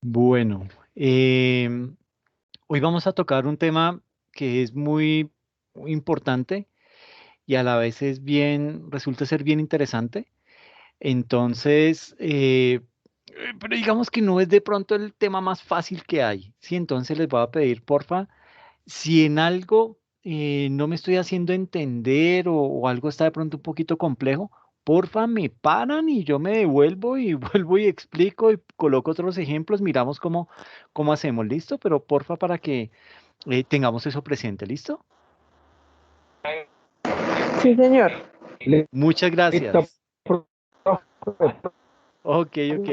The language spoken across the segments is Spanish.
Bueno, hoy vamos a tocar un tema que es muy importante y a la vez resulta ser bien interesante. Entonces, pero digamos que no es de pronto el tema más fácil que hay. Sí, entonces les voy a pedir, porfa, si en algo no me estoy haciendo entender o algo está de pronto un poquito complejo, porfa, me paran y yo me devuelvo y vuelvo y explico y coloco otros ejemplos, miramos cómo hacemos, ¿listo? Pero porfa para que tengamos eso presente, ¿listo? Sí, señor. Muchas Listo, gracias. profe. Ok, ok.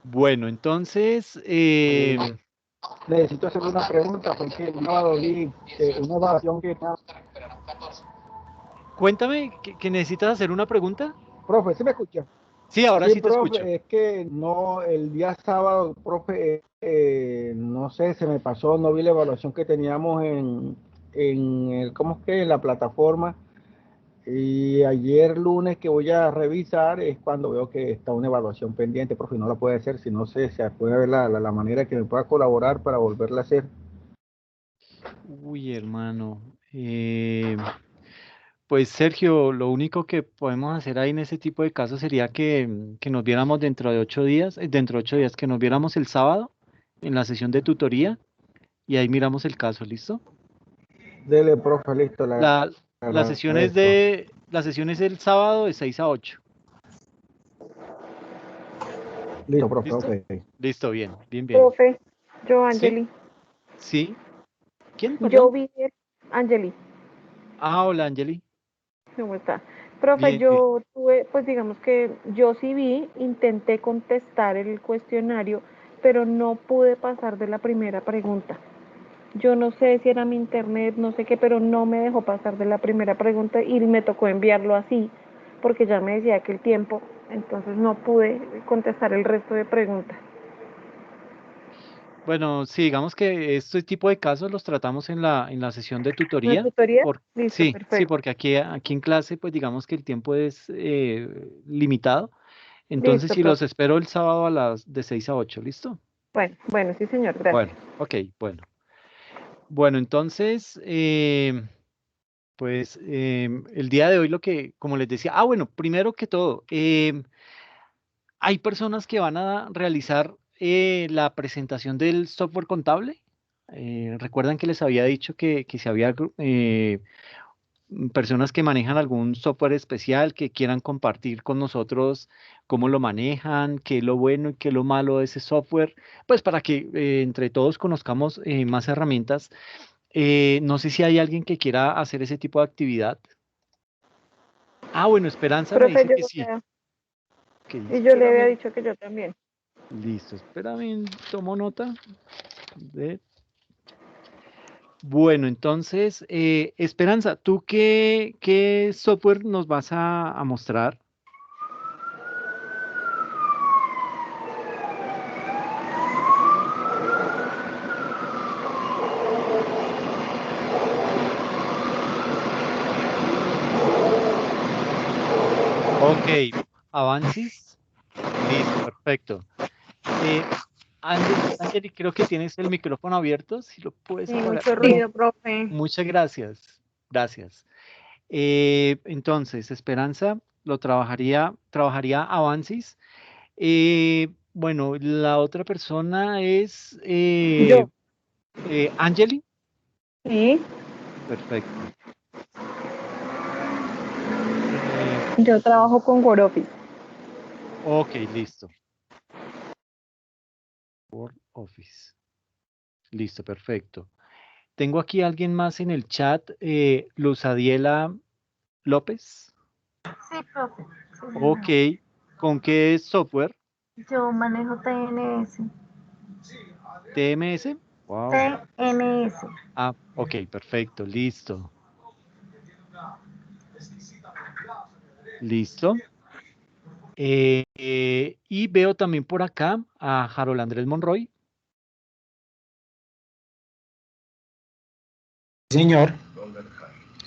Bueno, entonces, Necesito hacer una pregunta porque el sábado vi una evaluación que... cuéntame, ¿que necesitas hacer una pregunta? Profe, ¿sí me escucha? Sí, ahora Sí, sí te escucho. profe, es que no, el día sábado, profe, no sé, se me pasó, no vi la evaluación que teníamos en el, ¿cómo es que? En la plataforma. Y ayer lunes que voy a revisar es cuando veo que está una evaluación pendiente, profe, y no la puede hacer, si no sé, se puede ver la manera que me pueda colaborar para volverla a hacer. Uy, hermano. Pues Sergio, lo único que podemos hacer ahí en ese tipo de casos sería que nos viéramos dentro de 8 días, dentro de 8 días, que nos viéramos el sábado en la sesión de tutoría y ahí miramos el caso, ¿listo? Dele, profe, listo, le La, la sesión es agradezco. la sesión es el sábado de 6 a 8. Listo, profe, ok. ¿Listo? Listo, bien, bien, bien. Profe, yo, ¿Sí? Angeli. ¿Sí? ¿Quién, Yo perdón? vi, Angeli, Ah, hola, Angeli. ¿cómo está? Profe, Bien, bien. yo tuve, pues digamos que yo sí vi, intenté contestar el cuestionario, pero no pude pasar de la primera pregunta. Yo no sé si era mi internet, no sé qué, pero no me dejó pasar de la primera pregunta y me tocó enviarlo así, porque ya me decía que el tiempo, entonces no pude contestar el resto de preguntas. Bueno, sí, digamos que este tipo de casos los tratamos en la sesión de ¿La tutoría. tutoría? Listo, Sí, perfecto. porque aquí en clase, pues digamos que el tiempo es limitado. Entonces, Listo, si los profe. espero el sábado a las de 6 a 8, ¿listo? Bueno, bueno, sí, señor, gracias. Bueno, ok, bueno. Bueno, entonces, pues el día de hoy como les decía, bueno, primero que todo, hay personas que van a realizar la presentación del software contable. Recuerdan que les había dicho que si había personas que manejan algún software especial que quieran compartir con nosotros cómo lo manejan, qué es lo bueno y qué es lo malo de ese software, pues para que entre todos conozcamos más herramientas. No sé si hay alguien que quiera hacer ese tipo de actividad. Bueno, Esperanza me Profe, dice que sí. y yo le había dicho que yo también. Listo, espérame, tomo nota. de- Bueno, entonces, Esperanza, ¿tú qué software nos vas a mostrar? Ok, Avansis. Listo, perfecto. Eh, Angeli, creo que tienes el micrófono abierto, si lo puedes Sí, apagar. mucho ruido, profe. Muchas gracias. Gracias. Entonces, Esperanza trabajaría Avansis. Bueno, la otra persona es Yo, Angeli. sí, Perfecto. Eh, yo trabajo con Word Office. ok, listo. Word Office. Listo, perfecto. Tengo aquí a alguien más en el chat, Luz Adiela López. Sí, profe. Sí, Ok, señor. ¿con qué software? Yo manejo TNS. TMS. Wow. TNS. Ok, perfecto, listo. Listo. Y veo también por acá a Harold Andrés Monroy. Señor.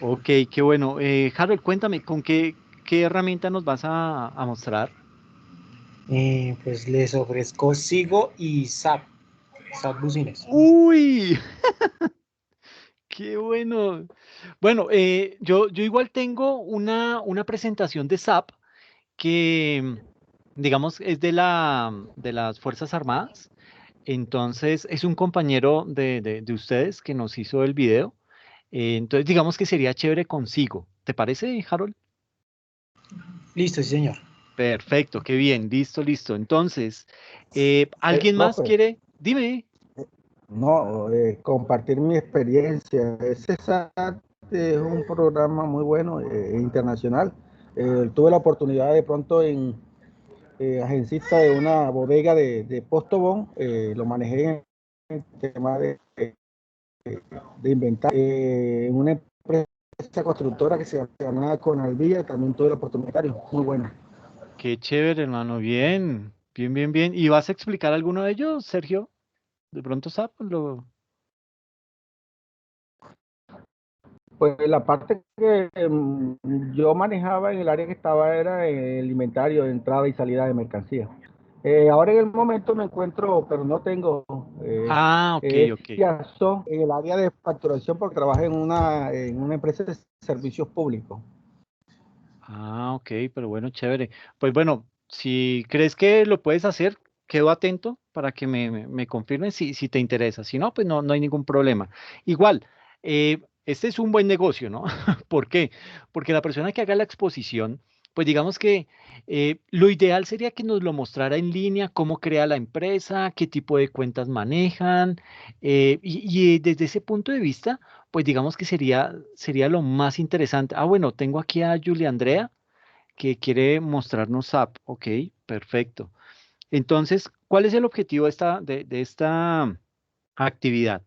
Ok, qué bueno. Harold, cuéntame, ¿con qué herramienta nos vas a mostrar? Pues les ofrezco Sigo y SAP Business. Uy, qué bueno. Bueno, yo igual tengo una presentación de SAP que, digamos, es de las Fuerzas Armadas. Entonces, es un compañero de ustedes que nos hizo el video. Entonces, digamos que sería chévere consigo. ¿Te parece, Harold? Listo, sí, señor. Perfecto, qué bien, listo, listo. Entonces, ¿alguien más Profe, quiere? Dime. no, compartir mi experiencia. Ese SAT es un programa muy bueno, internacional. Tuve la oportunidad de pronto en agencista de una bodega de Postobón, lo manejé en el tema de inventar en una empresa constructora que se llama Conalvía, también tuve la oportunidad, muy bueno. Qué chévere, hermano. Bien, bien, bien, bien. ¿Y vas a explicar alguno de ellos, Sergio? De pronto, SAP, Pues la parte que yo manejaba en el área que estaba era el inventario de entrada y salida de mercancía. Ahora en el momento me encuentro, pero no tengo Ah, ok, ok. liazo en el área de facturación porque trabajo en una empresa de servicios públicos. Ah, ok, pero bueno, chévere. Pues bueno, si crees que lo puedes hacer, quedo atento para que me confirmes si te interesa. Si no, pues no hay ningún problema. Igual, este es un buen negocio, ¿no? ¿Por qué? Porque la persona que haga la exposición, pues digamos que lo ideal sería que nos lo mostrara en línea, cómo crea la empresa, qué tipo de cuentas manejan, y desde ese punto de vista pues digamos que sería lo más interesante. Ah, bueno, tengo aquí a Julia Andrea que quiere mostrarnos SAP. Ok, perfecto. Entonces, ¿cuál es el objetivo de esta actividad?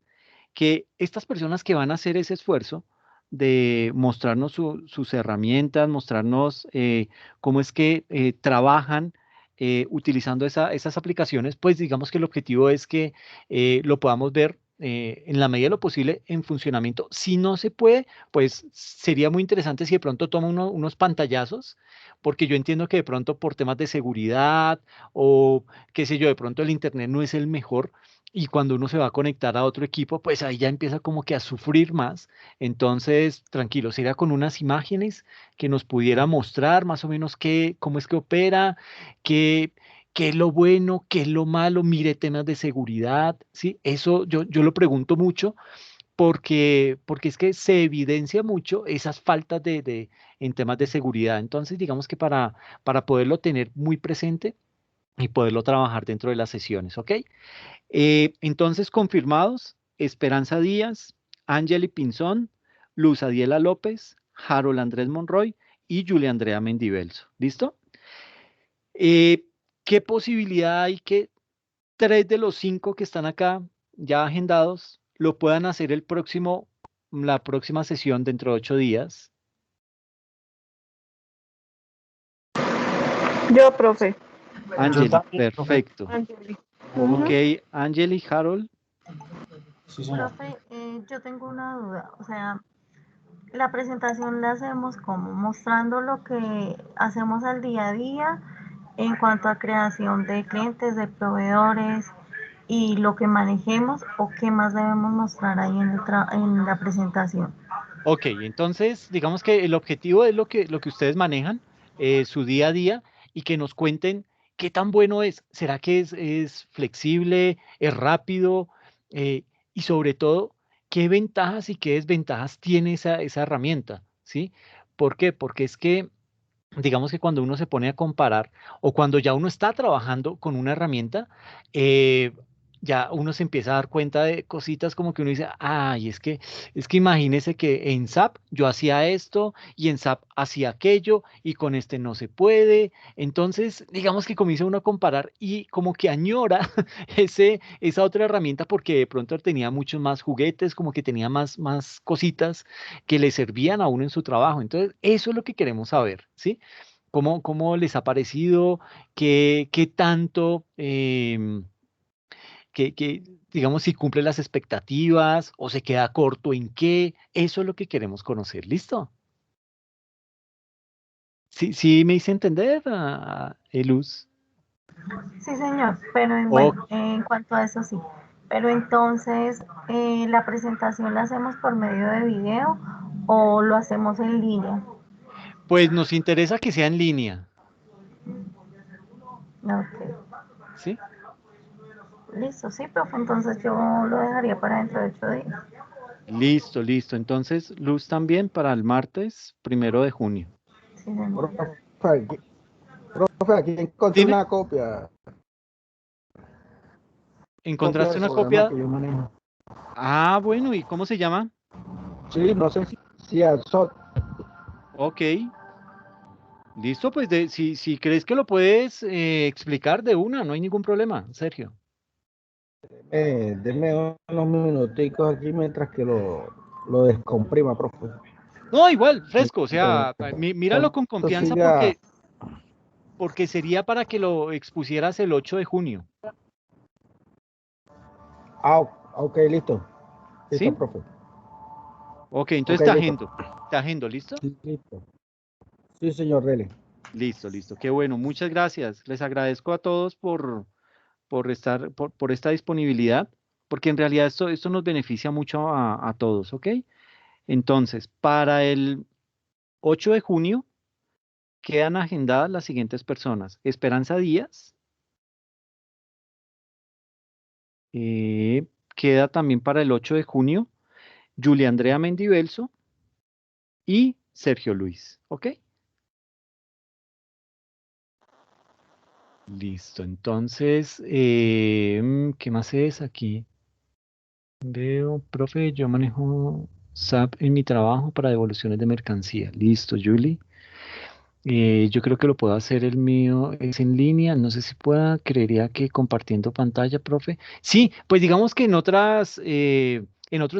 Que estas personas que van a hacer ese esfuerzo de mostrarnos sus herramientas, mostrarnos cómo es que trabajan utilizando esas aplicaciones, pues digamos que el objetivo es que lo podamos ver en la medida de lo posible en funcionamiento. Si no se puede, pues sería muy interesante si de pronto toma unos pantallazos, porque yo entiendo que de pronto por temas de seguridad o qué sé yo, de pronto el internet no es el mejor y cuando uno se va a conectar a otro equipo, pues ahí ya empieza como que a sufrir más. Entonces, tranquilo, sería con unas imágenes que nos pudiera mostrar más o menos cómo es que opera, qué, qué es lo bueno, qué es lo malo, mire temas de seguridad, ¿sí? Eso yo lo pregunto mucho porque es que se evidencia mucho esas faltas en temas de seguridad. Entonces, digamos que para poderlo tener muy presente y poderlo trabajar dentro de las sesiones, ¿ok? Entonces, confirmados, Esperanza Díaz, Ángeli Pinzón, Luz Adiela López, Harold Andrés Monroy y Julia Andrea Mendivelso. ¿Listo? Eh, ¿Qué posibilidad hay que tres de los cinco que están acá ya agendados lo puedan hacer la próxima sesión dentro de 8 días? Yo, profe. Yo Ángeli, también, profe. perfecto. Angeli. Ok, Ujú. Ángeli, Harold. Sí, señor. Profe, yo tengo una duda. O sea, la presentación la hacemos como mostrando lo que hacemos al día a día en cuanto a creación de clientes, de proveedores y lo que manejemos o qué más debemos mostrar ahí en la presentación. Ok, entonces digamos que el objetivo es lo que ustedes manejan, su día a día, y que nos cuenten qué tan bueno es. ¿Será que es flexible, es rápido? Y sobre todo, ¿qué ventajas y qué desventajas tiene esa herramienta? ¿Sí? ¿Por qué? Porque es que digamos que cuando uno se pone a comparar o cuando ya uno está trabajando con una herramienta, eh, ya uno se empieza a dar cuenta de cositas como que uno dice, ay, es que imagínese que en SAP yo hacía esto y en SAP hacía aquello y con este no se puede. Entonces, digamos que comienza uno a comparar y como que añora esa otra herramienta porque de pronto tenía muchos más juguetes, como que tenía más cositas que le servían a uno en su trabajo. Entonces, eso es lo que queremos saber, ¿sí? ¿Cómo les ha parecido? ¿Qué tanto, digamos, si cumple las expectativas o se queda corto en qué? Eso es lo que queremos conocer. ¿Listo? Sí, sí, me hice entender, Luz. Sí, señor, pero O, bueno, en cuanto a eso sí. Pero entonces, ¿la presentación la hacemos por medio de video o lo hacemos en línea? pues nos interesa que sea en línea, Ok, ¿sí? listo, sí, profe, entonces yo lo dejaría para dentro de 8 días. Listo, listo. Entonces, Luz también para el martes 1 de junio. Sí, señor. Profe, aquí encontré Dime, una copia ¿encontraste del una programa copia? que yo manejo. Ah, bueno, ¿y cómo se llama? Sí, no sé si Adsot. Ok, listo, pues si crees que lo puedes explicar de una, no hay ningún problema, Sergio. Denme unos minuticos aquí mientras que lo descomprima, profe. No, igual, fresco, o Mientras sea, míralo con tanto confianza siga. porque sería para que lo expusieras el 8 de junio, Ah, ok, listo. Listo, ¿sí? profe. Ok, Ok, entonces listo. te agendo, ¿listo? Sí, listo. Sí, señor Dele. Listo, listo, qué bueno, muchas gracias. Les agradezco a todos por esta disponibilidad, porque en realidad esto nos beneficia mucho a todos, ¿ok? Entonces, para el 8 de junio quedan agendadas las siguientes personas. Esperanza Díaz, eh, queda también para el 8 de junio Julia Andrea Mendivelso y Sergio Luis, ¿ok? Listo, entonces, ¿qué más es aquí? Veo, profe, yo manejo SAP en mi trabajo para devoluciones de mercancía. Listo, Julie. Yo creo que lo puedo hacer el mío, es en línea, no sé si pueda, creería que compartiendo pantalla, profe. Sí, pues digamos que en otros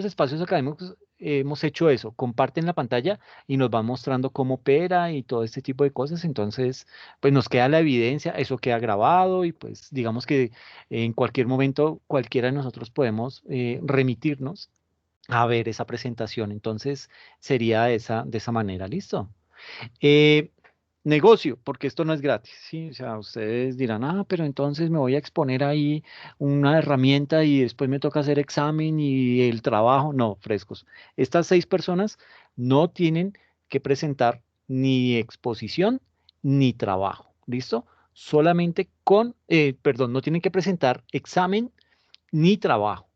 espacios académicos hemos hecho eso, comparten la pantalla y nos van mostrando cómo opera y todo este tipo de cosas, entonces pues nos queda la evidencia, eso queda grabado y pues digamos que en cualquier momento cualquiera de nosotros podemos remitirnos a ver esa presentación, entonces sería de esa manera, ¿listo? Eh, Negocio, porque esto no es gratis, ¿sí? O sea, ustedes dirán, ah, pero entonces me voy a exponer ahí una herramienta y después me toca hacer examen y el trabajo. No, frescos. Estas 6 personas no tienen que presentar ni exposición ni trabajo, ¿listo? Solamente perdón, no tienen que presentar examen ni trabajo,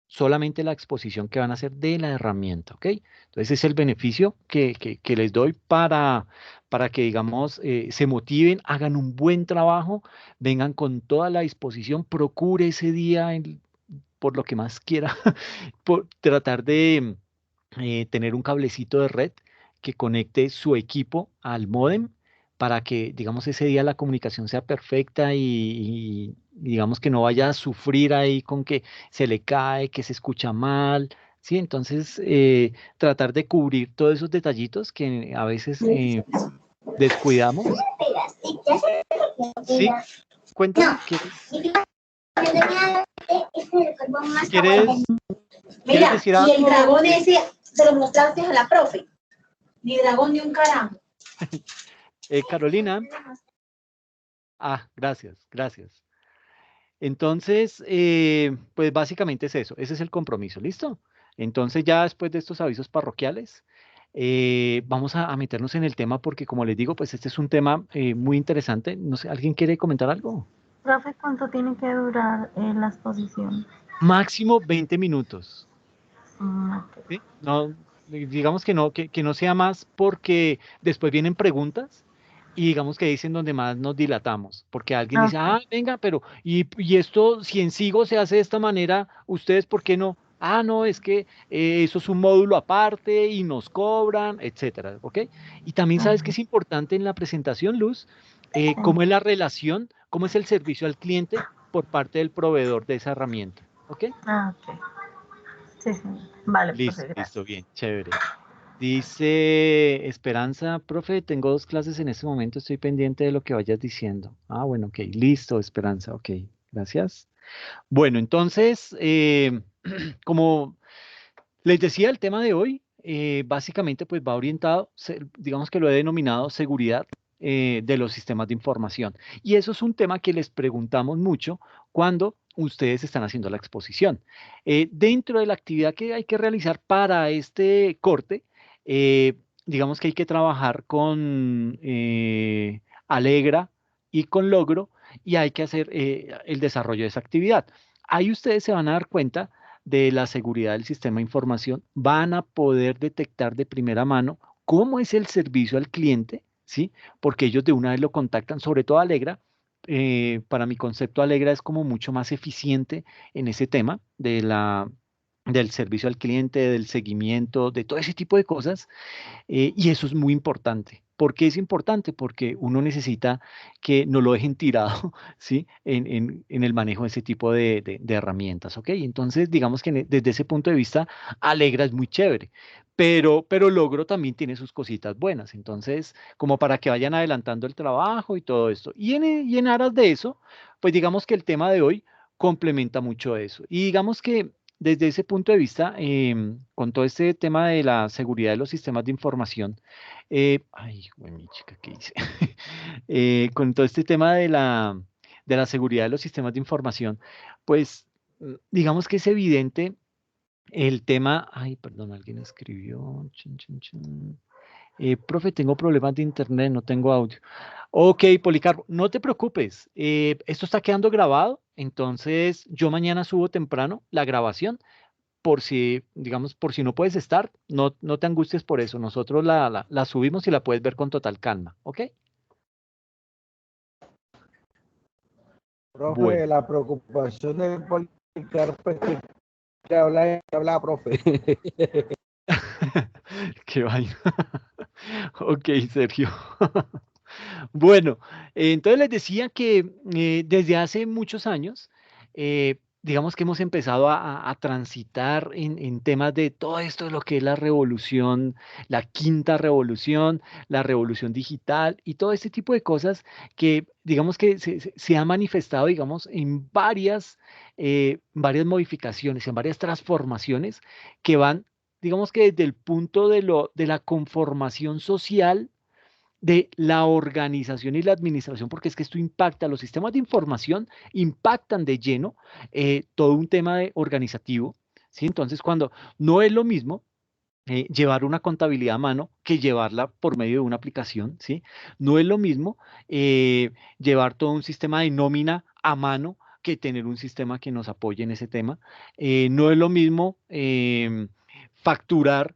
solamente la exposición que van a hacer de la herramienta, ¿ok? Entonces, ese es el beneficio que les doy para que, digamos, se motiven, hagan un buen trabajo, vengan con toda la disposición, procure ese día por lo que más quiera, por tratar de tener un cablecito de red que conecte su equipo al módem para que, digamos, ese día la comunicación sea perfecta y digamos que no vaya a sufrir ahí con que se le cae, que se escucha mal, ¿sí? Entonces, tratar de cubrir todos esos detallitos que a veces descuidamos. Sí, cuéntame, ¿quieres, quieres Mira, decir y el algo? dragón ese se lo mostraste a la profe. Ni dragón ni un carajo. Carolina, gracias, gracias. Entonces, pues básicamente es eso, ese es el compromiso, ¿listo? Entonces ya después de estos avisos parroquiales, vamos a meternos en el tema porque como les digo, pues este es un tema muy interesante. No sé, ¿alguien quiere comentar algo? Profe, ¿cuánto tiene que durar la exposición? Máximo 20 minutos, Ok. ¿sí? No, digamos que no sea más porque después vienen preguntas y digamos que dicen donde más nos dilatamos, porque alguien dice, Ok. ah, venga, pero, y esto, si en Sigo se hace de esta manera, ¿ustedes por qué no? Ah, no, es que eso es un módulo aparte y nos cobran, etcétera, ¿ok? Y también sabes que Ok. es importante en la presentación, Luz, Sí. cómo es la relación, cómo es el servicio al cliente por parte del proveedor de esa herramienta, ¿ok? Ok. Sí, sí. Vale, Listo, profe, listo, gracias. bien, chévere. Dice Esperanza, profe, tengo 2 clases en este momento, estoy pendiente de lo que vayas diciendo. Ah, bueno, ok, listo, Esperanza, ok, gracias. Bueno, entonces, como les decía, el tema de hoy básicamente pues va orientado, digamos que lo he denominado seguridad de los sistemas de información. Y eso es un tema que les preguntamos mucho cuando ustedes están haciendo la exposición. Dentro de la actividad que hay que realizar para este corte, digamos que hay que trabajar con Alegra y con Logro y hay que hacer el desarrollo de esa actividad. Ahí ustedes se van a dar cuenta de la seguridad del sistema de información, van a poder detectar de primera mano cómo es el servicio al cliente, ¿sí? Porque ellos de una vez lo contactan, sobre todo Alegra. Para mi concepto, Alegra es como mucho más eficiente en ese tema del servicio al cliente, del seguimiento, de todo ese tipo de cosas. Y eso es muy importante. ¿Por qué es importante? Porque uno necesita que no lo dejen tirado, ¿sí? En el manejo de ese tipo de herramientas, ¿ok? Entonces, digamos que desde ese punto de vista, Alegra es muy chévere, pero Logro también tiene sus cositas buenas. Entonces, como para que vayan adelantando el trabajo y todo esto. Y en aras de eso, pues digamos que el tema de hoy complementa mucho eso. Y digamos que desde ese punto de vista, con todo este tema de la seguridad de los sistemas de información, ay, güey, mi chica, ¿qué hice? Con todo este tema de la seguridad de los sistemas de información, pues digamos que es evidente el tema, ay, perdón, alguien escribió, chin, chin, chin. Profe, tengo problemas de internet, no tengo audio. Ok, Policarpo, no te preocupes. Esto está quedando grabado, entonces yo mañana subo temprano la grabación por si, digamos, por si no puedes estar, no te angusties por eso. Nosotros la subimos y la puedes ver con total calma, ¿ok? Bueno, Profe, la preocupación del Policarpo es que habla, profe. qué vaina. Ok, Sergio. Bueno, entonces les decía que desde hace muchos años, digamos que hemos empezado a transitar en temas de todo esto de lo que es la revolución, la quinta revolución, la revolución digital y todo este tipo de cosas que digamos que se ha manifestado, digamos, en varias modificaciones, en varias transformaciones que van, digamos que desde el punto de la conformación social de la organización y la administración, porque es que esto impacta, los sistemas de información impactan de lleno todo un tema organizativo, ¿sí? Entonces, cuando no es lo mismo llevar una contabilidad a mano que llevarla por medio de una aplicación, ¿sí? No es lo mismo llevar todo un sistema de nómina a mano que tener un sistema que nos apoye en ese tema. No es lo mismo facturar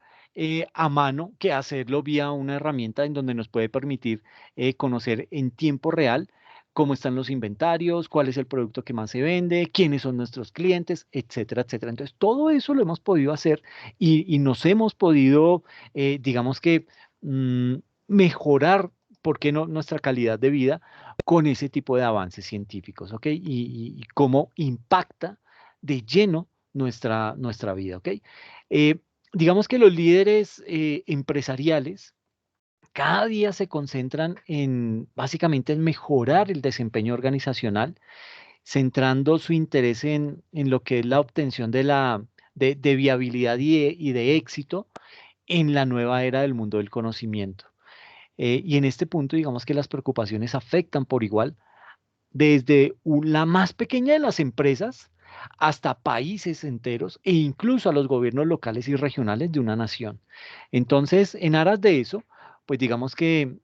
a mano que hacerlo vía una herramienta en donde nos puede permitir conocer en tiempo real cómo están los inventarios, cuál es el producto que más se vende, quiénes son nuestros clientes, etcétera, etcétera. Entonces, todo eso lo hemos podido hacer y nos hemos podido, digamos que, mm, mejorar, ¿por qué no?, nuestra calidad de vida con ese tipo de avances científicos, ¿ok? Y cómo impacta de lleno nuestra vida, ¿ok? Eh, digamos que los líderes empresariales cada día se concentran básicamente en mejorar el desempeño organizacional, centrando su interés en lo que es la obtención de viabilidad y de éxito en la nueva era del mundo del conocimiento. Y en este punto, digamos que las preocupaciones afectan por igual desde la más pequeña de las empresas hasta países enteros e incluso a los gobiernos locales y regionales de una nación. Entonces, en aras de eso, pues digamos que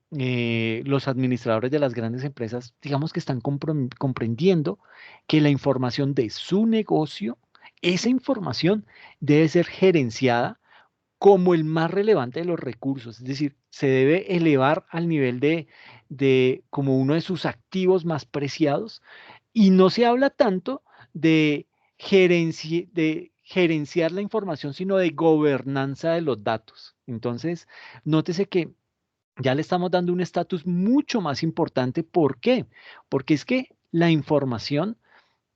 los administradores de las grandes empresas, digamos que están comprendiendo que la información de su negocio, esa información debe ser gerenciada como el más relevante de los recursos, es decir, se debe elevar al nivel de como uno de sus activos más preciados y no se habla tanto de gerenciar la información, sino de gobernanza de los datos. Entonces, nótese que ya le estamos dando un estatus mucho más importante. ¿Por qué? Porque es que la información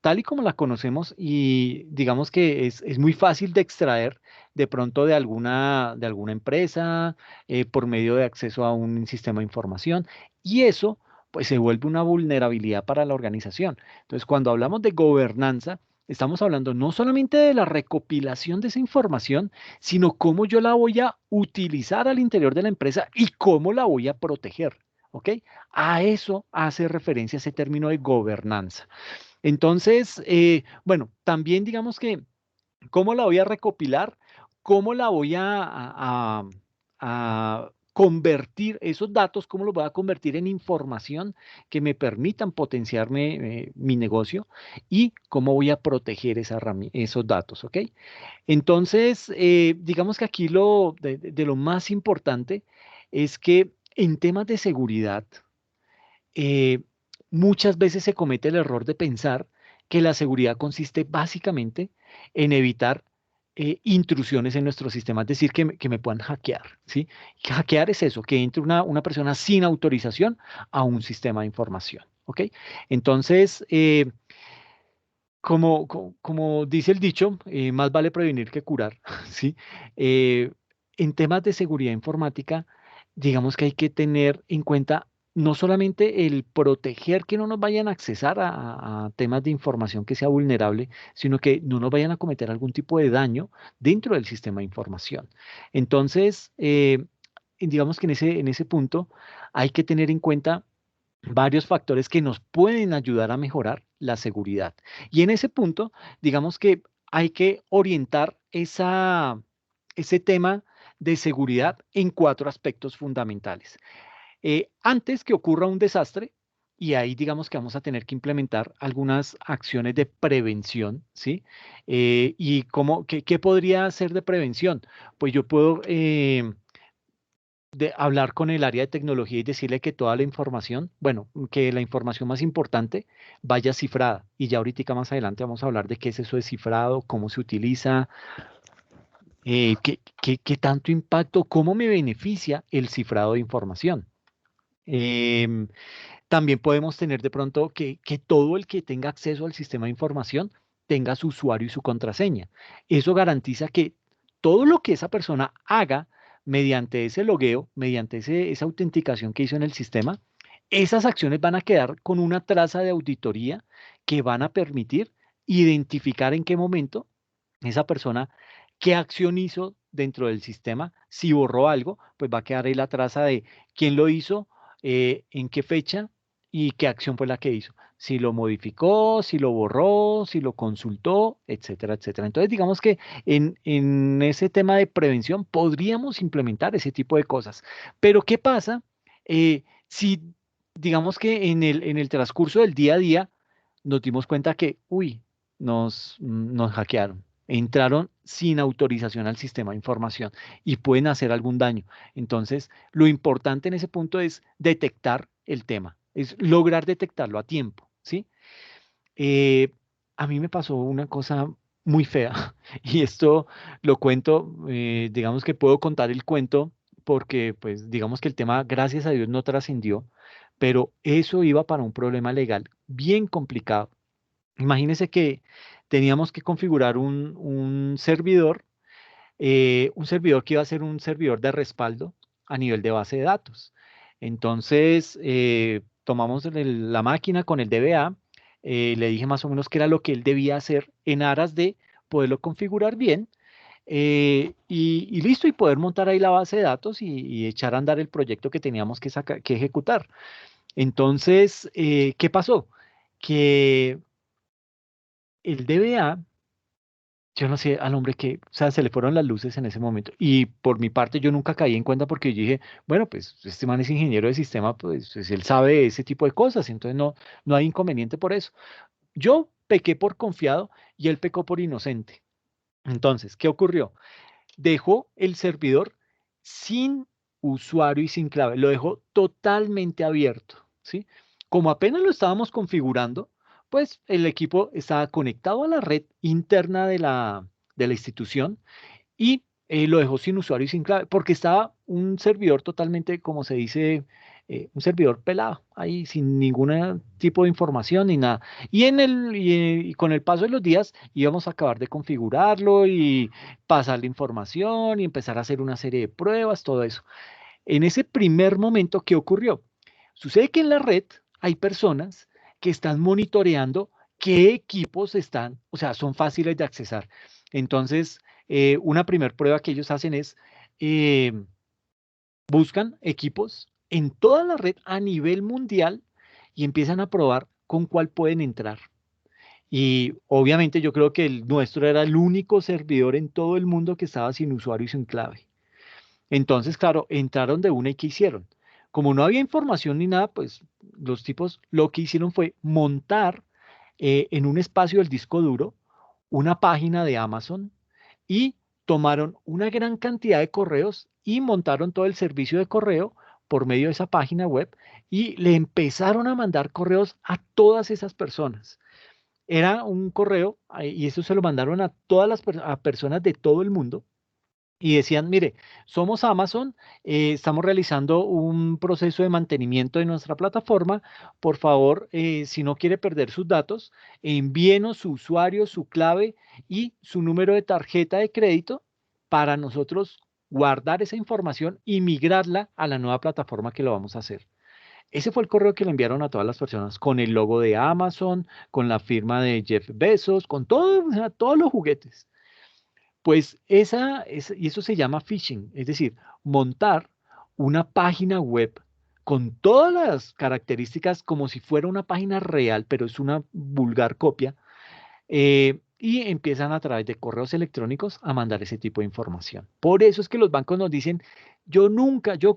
tal y como la conocemos y digamos que es muy fácil de extraer de pronto de alguna empresa por medio de acceso a un sistema de información y eso pues se vuelve una vulnerabilidad para la organización. Entonces, cuando hablamos de gobernanza, estamos hablando no solamente de la recopilación de esa información, sino cómo yo la voy a utilizar al interior de la empresa y cómo la voy a proteger. ¿ok? A eso hace referencia ese término de gobernanza. Entonces, bueno, también digamos que, ¿cómo la voy a recopilar? ¿Cómo la voy a convertir esos datos? ¿Cómo los voy a convertir en información que me permitan potenciarme mi negocio? ¿Y cómo voy a proteger esos datos? ¿Ok? Entonces, digamos que aquí de lo más importante es que en temas de seguridad, eh, muchas veces se comete el error de pensar que la seguridad consiste básicamente en evitar intrusiones en nuestro sistema, es decir, que me puedan hackear, ¿sí? Hackear es eso, que entre una persona sin autorización a un sistema de información, ¿ok? Entonces, como dice el dicho, más vale prevenir que curar, ¿sí? Eh, en temas de seguridad informática, digamos que hay que tener en cuenta no solamente el proteger que no nos vayan a accesar a temas de información que sea vulnerable, sino que no nos vayan a cometer algún tipo de daño dentro del sistema de información. Entonces, digamos que en ese punto hay que tener en cuenta varios factores que nos pueden ayudar a mejorar la seguridad. Y en ese punto, digamos que hay que orientar ese tema de seguridad en cuatro aspectos fundamentales. Antes que ocurra un desastre, y ahí digamos que vamos a tener que implementar algunas acciones de prevención, ¿sí? ¿Y qué podría ser de prevención? Pues yo puedo hablar con el área de tecnología y decirle que toda la información, bueno, que la información más importante vaya cifrada. Y ya ahorita más adelante vamos a hablar de qué es eso de cifrado, cómo se utiliza, qué tanto impacto, cómo me beneficia el cifrado de información. Em, También podemos tener de pronto que todo el que tenga acceso al sistema de información tenga su usuario y su contraseña. Eso garantiza que todo lo que esa persona haga mediante ese logueo, mediante esa autenticación que hizo en el sistema, esas acciones van a quedar con una traza de auditoría que van a permitir identificar en qué momento esa persona, qué acción hizo dentro del sistema. Si borró algo, pues va a quedar ahí la traza de quién lo hizo, en qué fecha y qué acción fue la que hizo. Si lo modificó, si lo borró, si lo consultó, etcétera, etcétera. Entonces, digamos que en ese tema de prevención podríamos implementar ese tipo de cosas. Pero, ¿qué pasa si, digamos que en el transcurso del día a día nos dimos cuenta que, uy, nos hackearon? Entraron sin autorización al sistema de información y pueden hacer algún daño. Entonces, lo importante en ese punto es detectar el tema, es lograr detectarlo a tiempo, ¿sí? Eh, a mí me pasó una cosa muy fea y esto lo cuento, digamos que puedo contar el cuento porque, pues, digamos que el tema, gracias a Dios, no trascendió, pero eso iba para un problema legal bien complicado. Imagínese que teníamos que configurar un servidor que iba a ser un servidor de respaldo a nivel de base de datos. Entonces, tomamos la máquina con el DBA, le dije más o menos qué era lo que él debía hacer en aras de poderlo configurar bien, y listo, y poder montar ahí la base de datos y echar a andar el proyecto que teníamos que ejecutar. Entonces, ¿qué pasó? Que el DBA, yo no sé al hombre que, o sea, se le fueron las luces en ese momento. Y por mi parte, yo nunca caí en cuenta porque yo dije, bueno, pues este man es ingeniero de sistema, pues él sabe ese tipo de cosas, entonces no hay inconveniente por eso. Yo pequé por confiado y él pecó por inocente. Entonces, ¿qué ocurrió? Dejó el servidor sin usuario y sin clave, lo dejó totalmente abierto, ¿sí? Como apenas lo estábamos configurando, pues el equipo estaba conectado a la red interna de la institución y lo dejó sin usuario y sin clave, porque estaba un servidor totalmente, como se dice, un servidor pelado, ahí sin ningún tipo de información ni nada. Y con el paso de los días íbamos a acabar de configurarlo y pasar la información y empezar a hacer una serie de pruebas, todo eso. En ese primer momento, ¿qué ocurrió? Sucede que en la red hay personas que están monitoreando qué equipos están, o sea, son fáciles de accesar. Entonces, una primera prueba que ellos hacen es, eh, buscan equipos en toda la red a nivel mundial y empiezan a probar con cuál pueden entrar. Y obviamente yo creo que el nuestro era el único servidor en todo el mundo que estaba sin usuario y sin clave. Entonces, claro, entraron de una y ¿qué hicieron? Como no había información ni nada, pues los tipos lo que hicieron fue montar en un espacio del disco duro una página de Amazon y tomaron una gran cantidad de correos y montaron todo el servicio de correo por medio de esa página web y le empezaron a mandar correos a todas esas personas. Era un correo y eso se lo mandaron a todas las a personas de todo el mundo y decían, mire, somos Amazon, estamos realizando un proceso de mantenimiento de nuestra plataforma. Por favor, si no quiere perder sus datos, envíenos su usuario, su clave y su número de tarjeta de crédito para nosotros guardar esa información y migrarla a la nueva plataforma que lo vamos a hacer. Ese fue el correo que le enviaron a todas las personas, con el logo de Amazon, con la firma de Jeff Bezos, con todo, o sea, todos los juguetes. Pues y eso se llama phishing, es decir, montar una página web con todas las características como si fuera una página real, pero es una vulgar copia, y empiezan a través de correos electrónicos a mandar ese tipo de información. Por eso es que los bancos nos dicen, yo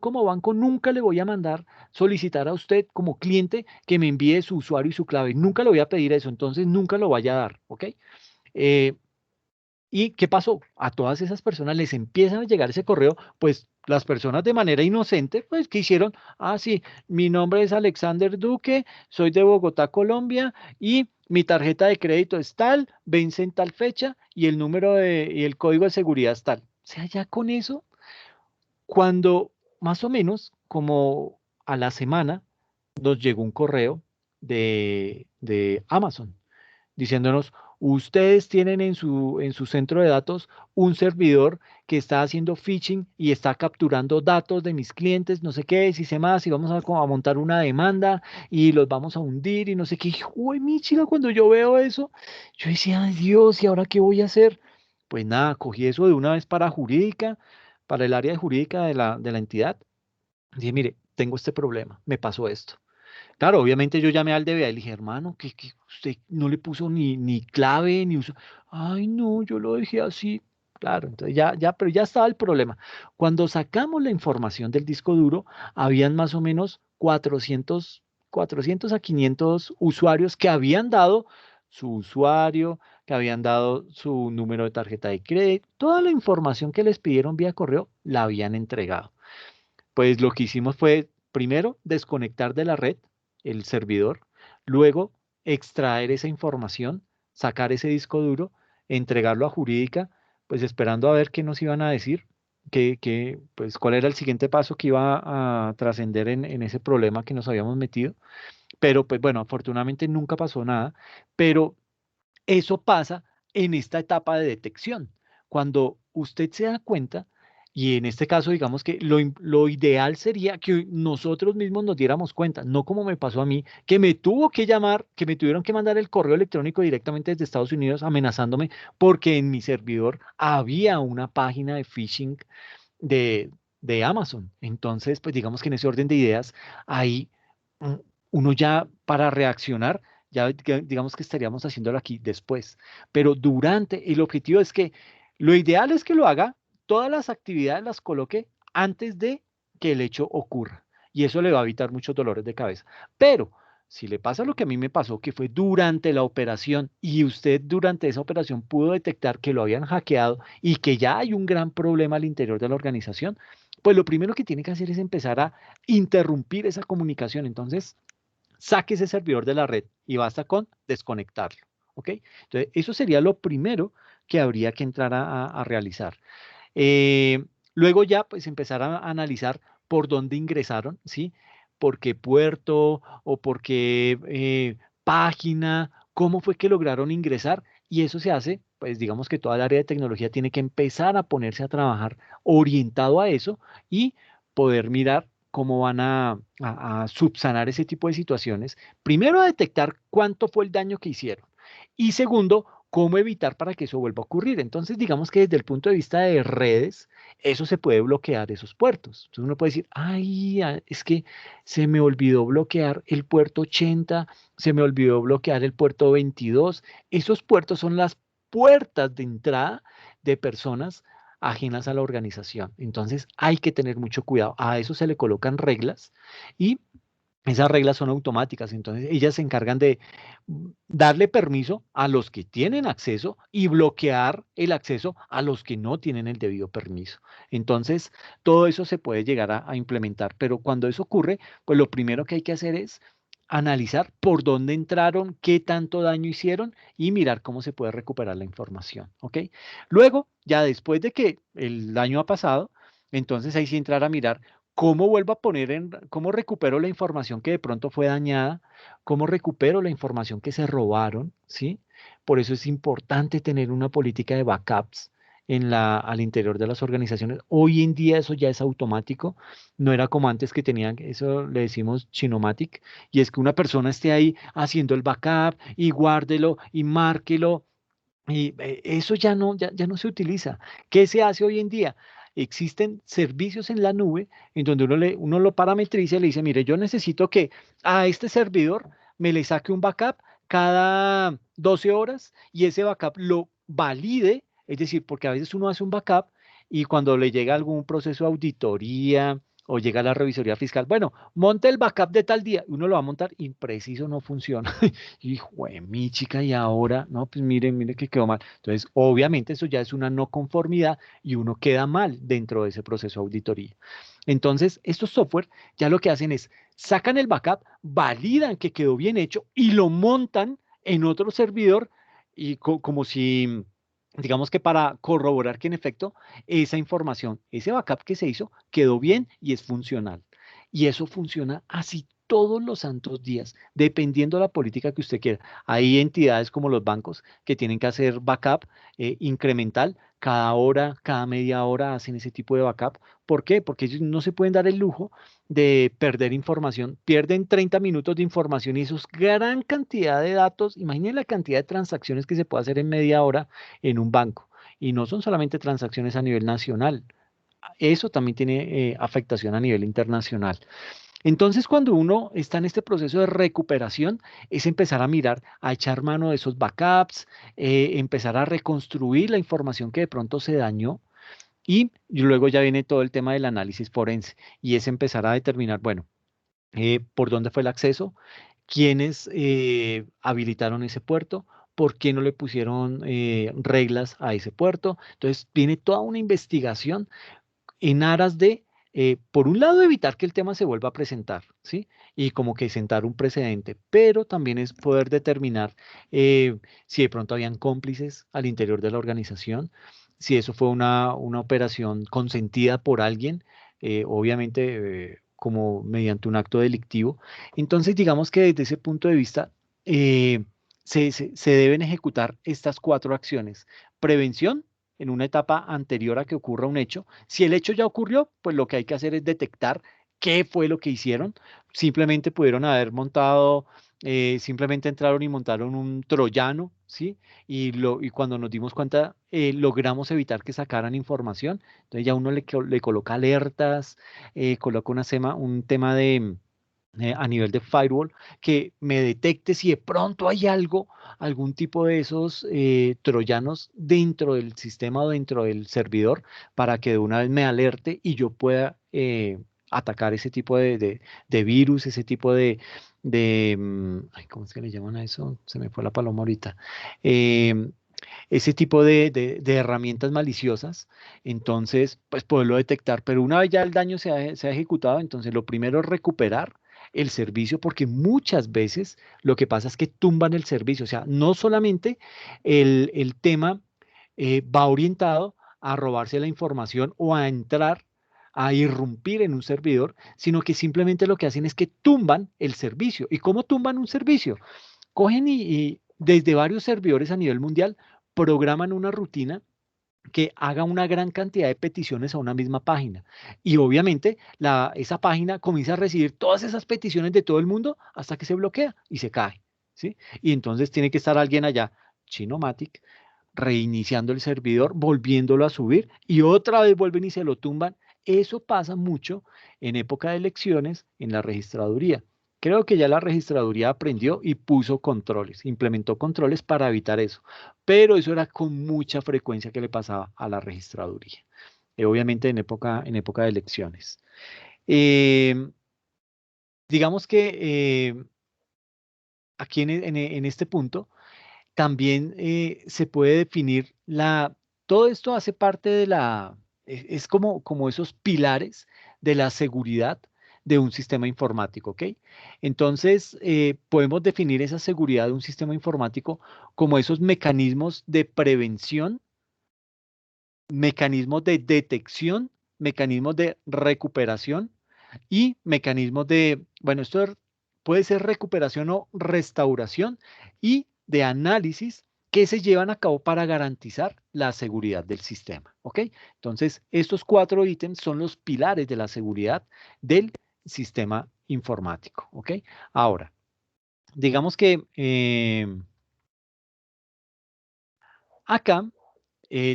como banco nunca le voy a mandar solicitar a usted como cliente que me envíe su usuario y su clave, nunca le voy a pedir eso, entonces nunca lo vaya a dar, ¿ok? Eh, ¿Y qué pasó? A todas esas personas les empiezan a llegar ese correo, pues las personas de manera inocente, pues ¿qué hicieron? Ah, sí, mi nombre es Alexander Duque, soy de Bogotá, Colombia, y mi tarjeta de crédito es tal, vence en tal fecha, y el y el código de seguridad es tal. O sea, ya con eso, cuando más o menos como a la semana nos llegó un correo de Amazon diciéndonos, ustedes tienen en su centro de datos un servidor que está haciendo phishing y está capturando datos de mis clientes, no sé qué, si sé más, y vamos a, como a montar una demanda y los vamos a hundir y no sé qué. Uy, mi chica, cuando yo veo eso, yo decía, ay Dios, ¿y ahora qué voy a hacer? Pues nada, cogí eso de una vez para jurídica, para el área de jurídica de la entidad. Dije, mire, tengo este problema, me pasó esto. Claro, obviamente yo llamé al DBA y le dije, hermano, que usted no le puso ni clave, ni uso. Ay, no, yo lo dejé así. Claro, entonces pero ya estaba el problema. Cuando sacamos la información del disco duro, habían más o menos 400 a 500 usuarios que habían dado su usuario, que habían dado su número de tarjeta de crédito, toda la información que les pidieron vía correo, la habían entregado. Pues lo que hicimos fue, primero, desconectar de la red el servidor, luego extraer esa información, sacar ese disco duro, entregarlo a jurídica, pues esperando a ver qué nos iban a decir, pues cuál era el siguiente paso que iba a trascender en ese problema que nos habíamos metido. Pero pues bueno, afortunadamente nunca pasó nada, pero eso pasa en esta etapa de detección. Cuando usted se da cuenta, y en este caso digamos que lo ideal sería que nosotros mismos nos diéramos cuenta, no como me pasó a mí, que me tuvo que llamar, que me tuvieron que mandar el correo electrónico directamente desde Estados Unidos amenazándome porque en mi servidor había una página de phishing de, de Amazon. Entonces, pues digamos que en ese orden de ideas, ahí mm, uno ya para reaccionar, ya digamos que estaríamos haciéndolo aquí después. Pero durante, el objetivo es que lo ideal es que lo haga, todas las actividades las coloque antes de que el hecho ocurra. Y eso le va a evitar muchos dolores de cabeza. Pero si le pasa lo que a mí me pasó, que fue durante la operación y usted durante esa operación pudo detectar que lo habían hackeado y que ya hay un gran problema al interior de la organización, pues lo primero que tiene que hacer es empezar a interrumpir esa comunicación. Entonces, saque ese servidor de la red y basta con desconectarlo. ¿Ok? Entonces, eso sería lo primero que habría que entrar a realizar. Eh, Luego ya, pues empezar a analizar por dónde ingresaron, ¿sí? ¿Por qué puerto o por qué página? ¿Cómo fue que lograron ingresar? Y eso se hace, pues digamos que toda el área de tecnología tiene que empezar a ponerse a trabajar orientado a eso y poder mirar cómo van a subsanar ese tipo de situaciones. Primero, a detectar cuánto fue el daño que hicieron. Y segundo, cómo evitar para que eso vuelva a ocurrir. Entonces, digamos que desde el punto de vista de redes, eso se puede bloquear esos puertos. Entonces uno puede decir, ay, es que se me olvidó bloquear el puerto 80, se me olvidó bloquear el puerto 22. Esos puertos son las puertas de entrada de personas ajenas a la organización. Entonces hay que tener mucho cuidado. A eso se le colocan reglas y esas reglas son automáticas, entonces ellas se encargan de darle permiso a los que tienen acceso y bloquear el acceso a los que no tienen el debido permiso. Entonces, todo eso se puede llegar a implementar, pero cuando eso ocurre, pues lo primero que hay que hacer es analizar por dónde entraron, qué tanto daño hicieron y mirar cómo se puede recuperar la información, ¿ok? Luego, ya después de que el daño ha pasado, entonces hay que entrar a mirar cómo vuelvo a poner cómo recupero la información que de pronto fue dañada, cómo recupero la información que se robaron, ¿sí? Por eso es importante tener una política de backups al interior de las organizaciones. Hoy en día eso ya es automático, no era como antes que tenían, eso le decimos Chinomatic, y es que una persona esté ahí haciendo el backup y guárdelo y márquelo. Y eso ya no se utiliza. ¿Qué se hace hoy en día? Existen servicios en la nube en donde uno lo parametriza y le dice, mire, yo necesito que a este servidor me le saque un backup cada 12 horas y ese backup lo valide, es decir, porque a veces uno hace un backup y cuando le llega algún proceso de auditoría o llega la revisoría fiscal, bueno, monte el backup de tal día, uno lo va a montar impreciso, no funciona. Hijo de mi chica, y ahora, no, pues mire que quedó mal. Entonces, obviamente eso ya es una no conformidad y uno queda mal dentro de ese proceso de auditoría. Entonces, estos software ya lo que hacen es sacan el backup, validan que quedó bien hecho y lo montan en otro servidor y como si, digamos que para corroborar que en efecto esa información, ese backup que se hizo, quedó bien y es funcional. Y eso funciona así todos los santos días, dependiendo de la política que usted quiera. Hay entidades como los bancos que tienen que hacer backup incremental. Cada hora, cada media hora hacen ese tipo de backup. ¿Por qué? Porque ellos no se pueden dar el lujo de perder información. Pierden 30 minutos de información y eso es gran cantidad de datos. Imaginen la cantidad de transacciones que se puede hacer en media hora en un banco. Y no son solamente transacciones a nivel nacional. Eso también tiene afectación a nivel internacional. Entonces, cuando uno está en este proceso de recuperación, es empezar a mirar, a echar mano de esos backups, empezar a reconstruir la información que de pronto se dañó y luego ya viene todo el tema del análisis forense y es empezar a determinar, bueno, por dónde fue el acceso, quiénes habilitaron ese puerto, por qué no le pusieron reglas a ese puerto. Entonces, viene toda una investigación en aras de, por un lado, evitar que el tema se vuelva a presentar, ¿sí? Y como que sentar un precedente, pero también es poder determinar si de pronto habían cómplices al interior de la organización, si eso fue una operación consentida por alguien, obviamente como mediante un acto delictivo. Entonces, digamos que desde ese punto de vista, eh, se deben ejecutar estas cuatro acciones. Prevención en una etapa anterior a que ocurra un hecho. Si el hecho ya ocurrió, pues lo que hay que hacer es detectar qué fue lo que hicieron. Simplemente pudieron haber montado, simplemente entraron y montaron un troyano, ¿sí? Y cuando nos dimos cuenta, logramos evitar que sacaran información. Entonces ya uno le coloca alertas, coloca un tema de a nivel de firewall, que me detecte si de pronto hay algo, algún tipo de esos troyanos dentro del sistema o dentro del servidor, para que de una vez me alerte y yo pueda atacar ese tipo de virus, ese tipo ay, ¿cómo es que le llaman a eso? Se me fue la paloma ahorita. Em, ese tipo de herramientas maliciosas, entonces, pues poderlo detectar. Pero una vez ya el daño se ha ejecutado, entonces lo primero es recuperar el servicio, porque muchas veces lo que pasa es que tumban el servicio. O sea, no solamente el tema va orientado a robarse la información o a entrar a irrumpir en un servidor, sino que simplemente lo que hacen es que tumban el servicio. ¿Y cómo tumban un servicio? Cogen y desde varios servidores a nivel mundial programan una rutina que haga una gran cantidad de peticiones a una misma página. Y obviamente esa página comienza a recibir todas esas peticiones de todo el mundo hasta que se bloquea y se cae, ¿sí? Y entonces tiene que estar alguien allá Chinomatic, reiniciando el servidor, volviéndolo a subir y otra vez vuelven y se lo tumban. Eso pasa mucho en época de elecciones en la registraduría. Creo que ya la registraduría aprendió y puso controles, implementó controles para evitar eso, pero eso era con mucha frecuencia que le pasaba a la registraduría, obviamente en época de elecciones. Eh, digamos que aquí en este punto también se puede definir todo esto hace parte de es como esos pilares de la seguridad de un sistema informático, ¿ok? Entonces, podemos definir esa seguridad de un sistema informático como esos mecanismos de prevención, mecanismos de detección, mecanismos de recuperación y mecanismos bueno, puede ser recuperación o restauración y de análisis que se llevan a cabo para garantizar la seguridad del sistema, ¿ok? Entonces, estos 4 ítems son los pilares de la seguridad del sistema informático, ¿ok? Ahora, digamos que acá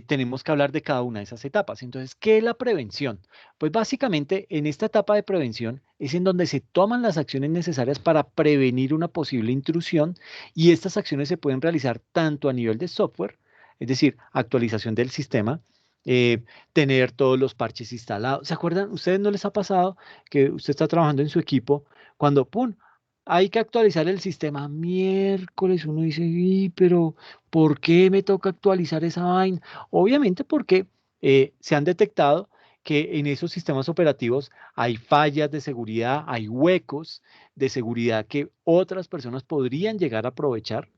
tenemos que hablar de cada una de esas etapas. Entonces, ¿qué es la prevención? Pues básicamente en esta etapa de prevención es en donde se toman las acciones necesarias para prevenir una posible intrusión y estas acciones se pueden realizar tanto a nivel de software, es decir, actualización del sistema, tener todos los parches instalados. ¿Se acuerdan? ¿Ustedes no les ha pasado que usted está trabajando en su equipo cuando, ¡pum! Hay que actualizar el sistema miércoles, uno dice, pero ¿por qué me toca actualizar esa vaina? Obviamente porque se han detectado que en esos sistemas operativos hay fallas de seguridad, hay huecos de seguridad que otras personas podrían llegar a aprovechar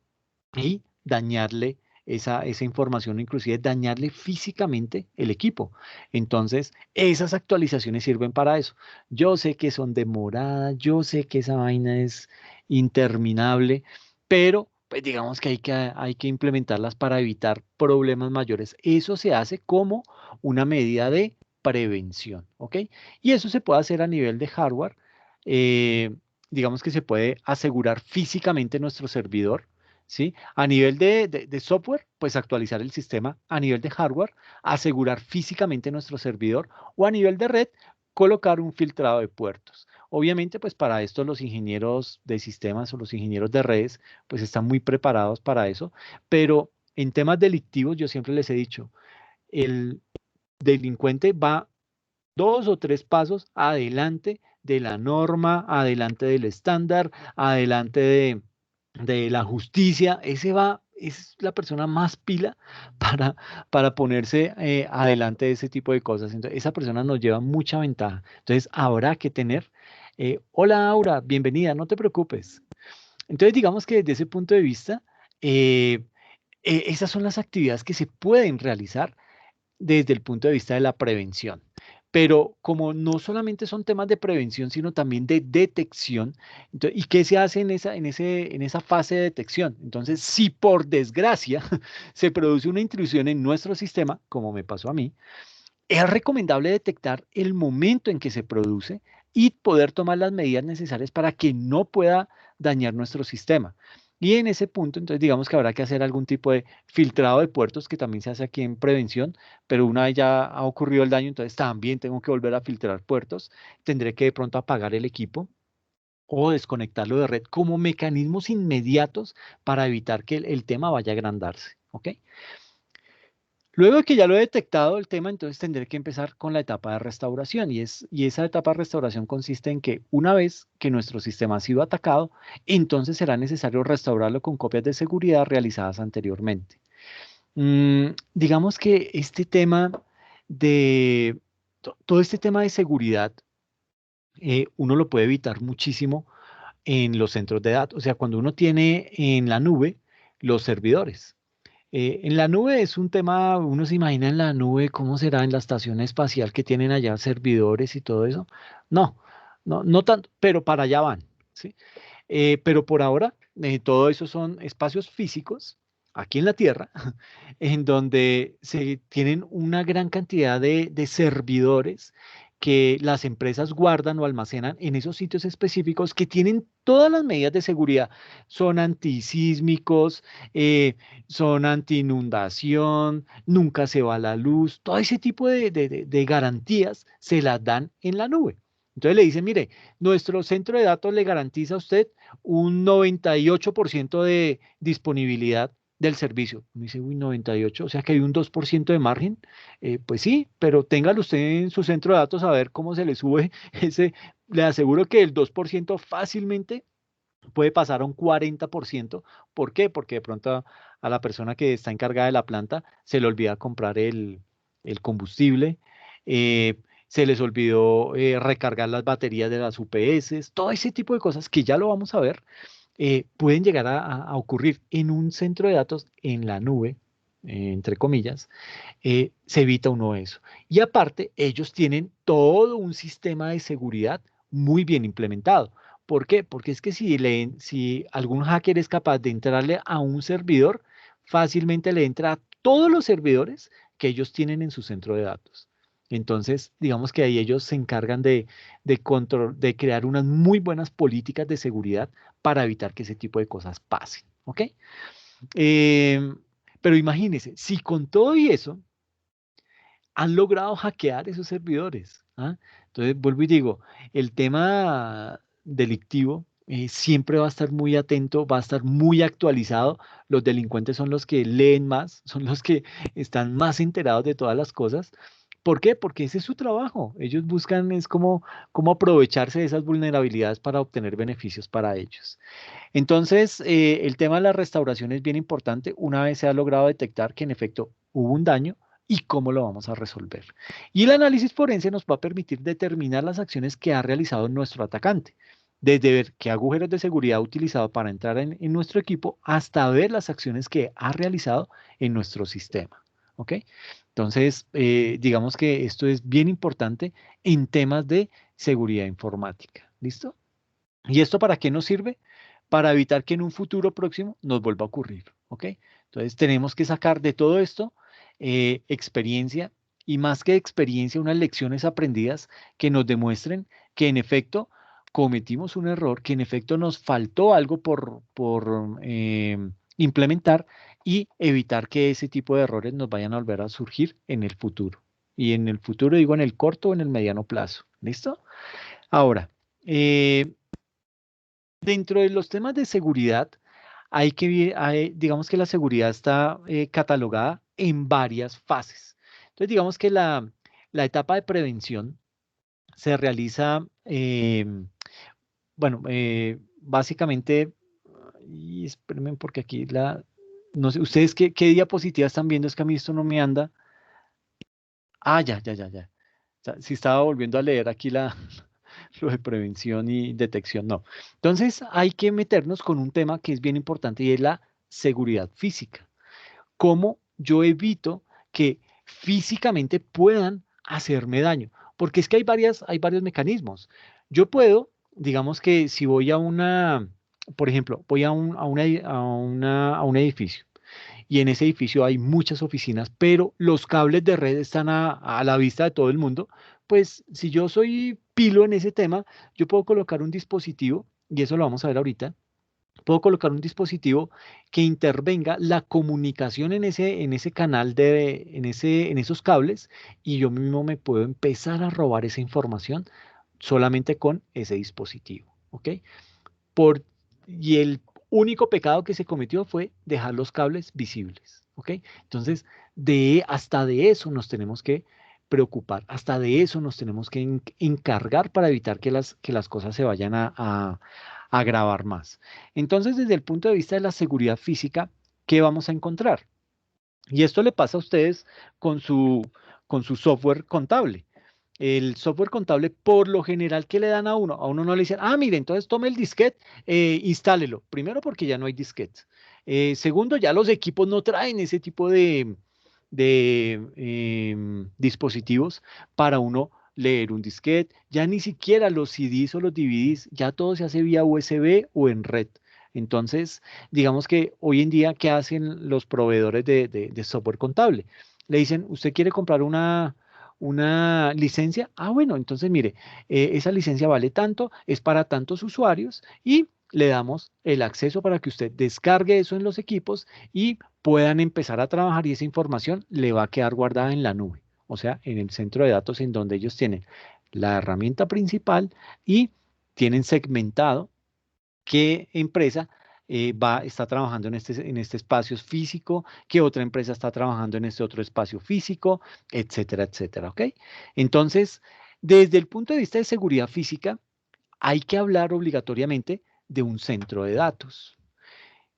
y dañarle esa información, inclusive dañarle físicamente el equipo. Entonces, esas actualizaciones sirven para eso. Yo sé que son demoradas, yo sé que esa vaina es interminable, pero pues digamos que hay que implementarlas para evitar problemas mayores. Eso se hace como una medida de prevención, ¿ok? Y eso se puede hacer a nivel de hardware. Digamos que se puede asegurar físicamente nuestro servidor. ¿Sí? A nivel de software, pues actualizar el sistema. A nivel de hardware, asegurar físicamente nuestro servidor. O a nivel de red, colocar un filtrado de puertos. Obviamente, pues para esto los ingenieros de sistemas o los ingenieros de redes, pues están muy preparados para eso. Pero en temas delictivos, yo siempre les he dicho, el delincuente va 2 o 3 pasos adelante de la norma, adelante del estándar, adelante de la justicia. Es la persona más pila para ponerse adelante de ese tipo de cosas. Entonces, esa persona nos lleva mucha ventaja. Entonces, habrá que tener, hola Aura, bienvenida, no te preocupes. Entonces, digamos que desde ese punto de vista, eh, esas son las actividades que se pueden realizar desde el punto de vista de la prevención. Pero como no solamente son temas de prevención, sino también de detección, ¿y qué se hace en esa fase de detección? Entonces, si por desgracia se produce una intrusión en nuestro sistema, como me pasó a mí, es recomendable detectar el momento en que se produce y poder tomar las medidas necesarias para que no pueda dañar nuestro sistema. Y en ese punto, entonces, digamos que habrá que hacer algún tipo de filtrado de puertos, que también se hace aquí en prevención, pero una vez ya ha ocurrido el daño, entonces también tengo que volver a filtrar puertos. Tendré que de pronto apagar el equipo o desconectarlo de red como mecanismos inmediatos para evitar que el tema vaya a agrandarse. ¿Ok? Luego de que ya lo he detectado el tema, entonces tendré que empezar con la etapa de restauración y esa etapa de restauración consiste en que una vez que nuestro sistema ha sido atacado, entonces será necesario restaurarlo con copias de seguridad realizadas anteriormente. Digamos que este tema todo este tema de seguridad, uno lo puede evitar muchísimo en los centros de datos, o sea, cuando uno tiene en la nube los servidores. En la nube es un tema, uno se imagina en la nube cómo será en la estación espacial que tienen allá servidores y todo eso. No, no tanto, pero para allá van, ¿sí? Pero por ahora, todo eso son espacios físicos aquí en la Tierra, en donde se tienen una gran cantidad de servidores que las empresas guardan o almacenan en esos sitios específicos que tienen todas las medidas de seguridad. Son antisísmicos, son anti-inundación, nunca se va la luz, todo ese tipo de garantías se las dan en la nube. Entonces le dicen, mire, nuestro centro de datos le garantiza a usted un 98% de disponibilidad del servicio. Me dice, uy, 98, o sea que hay un 2% de margen. Pues sí, pero téngalo usted en su centro de datos a ver cómo se le sube ese. Le aseguro que el 2% fácilmente puede pasar a un 40%. ¿Por qué? Porque de pronto a la persona que está encargada de la planta se le olvida comprar el combustible, eh, se les olvidó recargar las baterías de las UPS, todo ese tipo de cosas que ya lo vamos a ver, pueden llegar a ocurrir en un centro de datos en la nube, entre comillas. Se evita uno eso. Y aparte, ellos tienen todo un sistema de seguridad muy bien implementado. ¿Por qué? Porque es que si algún hacker es capaz de entrarle a un servidor, fácilmente le entra a todos los servidores que ellos tienen en su centro de datos. Entonces, digamos que ahí ellos se encargan de crear unas muy buenas políticas de seguridad para evitar que ese tipo de cosas pasen. ¿Ok? Em, pero imagínense, si con todo y eso han logrado hackear esos servidores. ¿Ah? Entonces, vuelvo y digo, el tema delictivo siempre va a estar muy atento, va a estar muy actualizado. Los delincuentes son los que leen más, son los que están más enterados de todas las cosas. ¿Por qué? Porque ese es su trabajo. Ellos buscan es cómo aprovecharse de esas vulnerabilidades para obtener beneficios para ellos. Entonces, el tema de la restauración es bien importante una vez se ha logrado detectar que en efecto hubo un daño y cómo lo vamos a resolver. Y el análisis forense nos va a permitir determinar las acciones que ha realizado nuestro atacante, desde ver qué agujeros de seguridad ha utilizado para entrar en nuestro equipo hasta ver las acciones que ha realizado en nuestro sistema. ¿Ok? Entonces, digamos que esto es bien importante en temas de seguridad informática. ¿Listo? ¿Y esto para qué nos sirve? Para evitar que en un futuro próximo nos vuelva a ocurrir, ¿ok? Entonces tenemos que sacar de todo esto experiencia y más que experiencia, unas lecciones aprendidas que nos demuestren que en efecto cometimos un error, que en efecto nos faltó algo por implementar y evitar que ese tipo de errores nos vayan a volver a surgir en el futuro. Y en el futuro digo en el corto o en el mediano plazo. ¿Listo? Ahora, eh, dentro de los temas de seguridad, digamos que la seguridad está catalogada en varias fases. Entonces, digamos que la etapa de prevención se realiza, bueno, básicamente, y espérenme porque aquí no sé, ¿ustedes qué diapositiva están viendo? Es que a mí esto no me anda. Ah, ya, ya, ya, ya. O sea, sí estaba volviendo a leer aquí lo de prevención y detección, no. Entonces hay que meternos con un tema que es bien importante y es la seguridad física. ¿Cómo yo evito que físicamente puedan hacerme daño? Porque es que hay varios mecanismos. Yo puedo, digamos que si voy por ejemplo, voy a un edificio y en ese edificio hay muchas oficinas, pero los cables de red están a la vista de todo el mundo, pues si yo soy pilo en ese tema, yo puedo colocar un dispositivo, y eso lo vamos a ver ahorita, puedo colocar un dispositivo que intervenga la comunicación en ese canal en esos cables, y yo mismo me puedo empezar a robar esa información solamente con ese dispositivo, ¿ok? Por, y el único pecado que se cometió fue dejar los cables visibles, ¿ok? Entonces, hasta de eso nos tenemos que preocupar, hasta de eso nos tenemos que encargar para evitar que las cosas se vayan a agravar más. Entonces, desde el punto de vista de la seguridad física, ¿qué vamos a encontrar? Y esto le pasa a ustedes con su software contable. El software contable, por lo general, ¿qué le dan a uno no le dicen, ah, mire, entonces tome el disquete, instálelo. Primero, porque ya no hay disquetes. Segundo, ya los equipos no traen ese tipo de dispositivos para uno leer un disquete. Ya ni siquiera los CDs o los DVDs, ya todo se hace vía USB o en red. Entonces, digamos que hoy en día, ¿qué hacen los proveedores de software contable? Le dicen, ¿usted quiere comprar una licencia. Ah, bueno, entonces mire, esa licencia vale tanto, es para tantos usuarios y le damos el acceso para que usted descargue eso en los equipos y puedan empezar a trabajar y esa información le va a quedar guardada en la nube, o sea, en el centro de datos en donde ellos tienen la herramienta principal y tienen segmentado qué empresa está trabajando en este espacio físico, qué otra empresa está trabajando en este otro espacio físico, etcétera, etcétera, ¿ok? Entonces, desde el punto de vista de seguridad física, hay que hablar obligatoriamente de un centro de datos.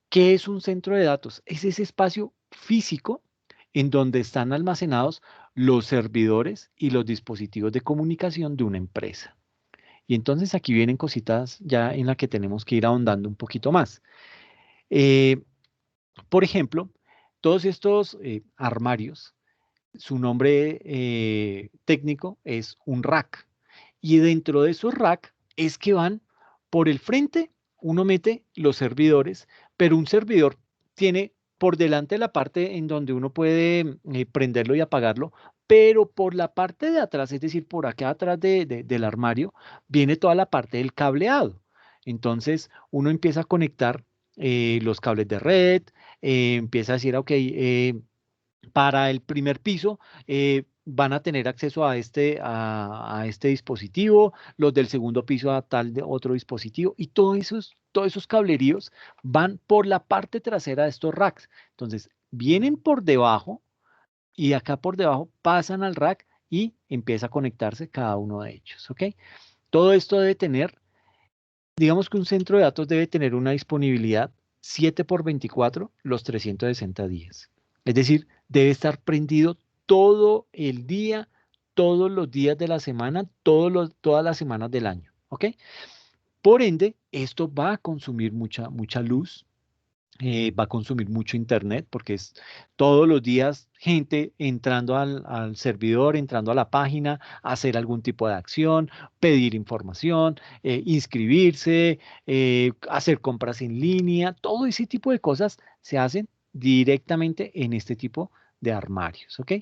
¿Qué es un centro de datos? Es ese espacio físico en donde están almacenados los servidores y los dispositivos de comunicación de una empresa. Y entonces aquí vienen cositas ya en las que tenemos que ir ahondando un poquito más. Eh, por ejemplo, todos estos armarios, su nombre técnico es un rack. Y dentro de esos rack es que van por el frente, uno mete los servidores, pero un servidor tiene por delante la parte en donde uno puede prenderlo y apagarlo, pero por la parte de atrás, es decir, por acá atrás del armario, viene toda la parte del cableado. Entonces, uno empieza a conectar los cables de red, empieza a decir, ok, para el primer piso van a tener acceso a este dispositivo, los del segundo piso a tal de otro dispositivo y todos esos cableríos van por la parte trasera de estos racks. Entonces, vienen por debajo y acá por debajo pasan al rack y empieza a conectarse cada uno de ellos, ¿ok? Todo esto debe tener, digamos que un centro de datos debe tener una disponibilidad 7 por 24 los 360 días. Es decir, debe estar prendido todo el día, todos los días de la semana, todas las semanas del año. ¿Ok? Por ende, esto va a consumir mucha luz, va a consumir mucho internet porque es todos los días gente entrando al servidor, entrando a la página, hacer algún tipo de acción, pedir información, inscribirse, hacer compras en línea, todo ese tipo de cosas se hacen directamente en este tipo de armarios, ¿ok?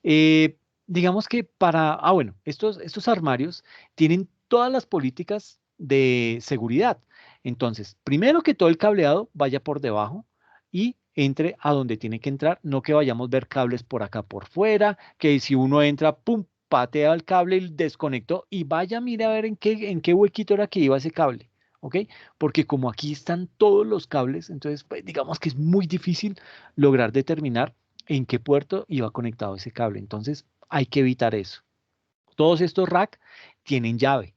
Eh, digamos que bueno, estos armarios tienen todas las políticas de seguridad. Entonces, primero que todo el cableado vaya por debajo y entre a donde tiene que entrar, no que vayamos a ver cables por acá por fuera, que si uno entra, pum, patea el cable y desconectó y vaya, mira a ver en qué huequito era que iba ese cable. ¿Ok? Porque como aquí están todos los cables, entonces pues, digamos que es muy difícil lograr determinar en qué puerto iba conectado ese cable. Entonces, hay que evitar eso. Todos estos rack tienen llave.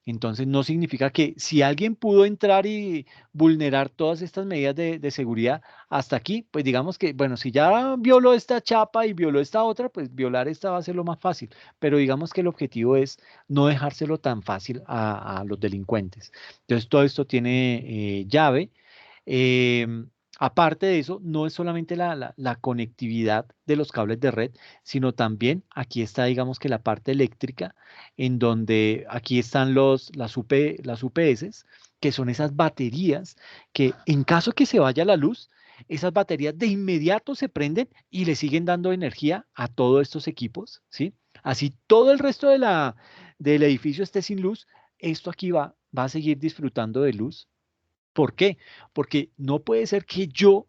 Entonces, no significa que si alguien pudo entrar y vulnerar todas estas medidas de seguridad hasta aquí, pues digamos que, bueno, si ya violó esta chapa y violó esta otra, pues violar esta va a ser lo más fácil. Pero digamos que el objetivo es no dejárselo tan fácil a los delincuentes. Entonces, todo esto tiene llave. Em, Aparte de eso, no es solamente la conectividad de los cables de red, sino también aquí está, digamos que la parte eléctrica, en donde aquí están las UPS, que son esas baterías que en caso que se vaya la luz, esas baterías de inmediato se prenden y le siguen dando energía a todos estos equipos, ¿sí? Así todo el resto del edificio esté sin luz, esto aquí va a seguir disfrutando de luz. ¿Por qué? Porque no puede ser que yo,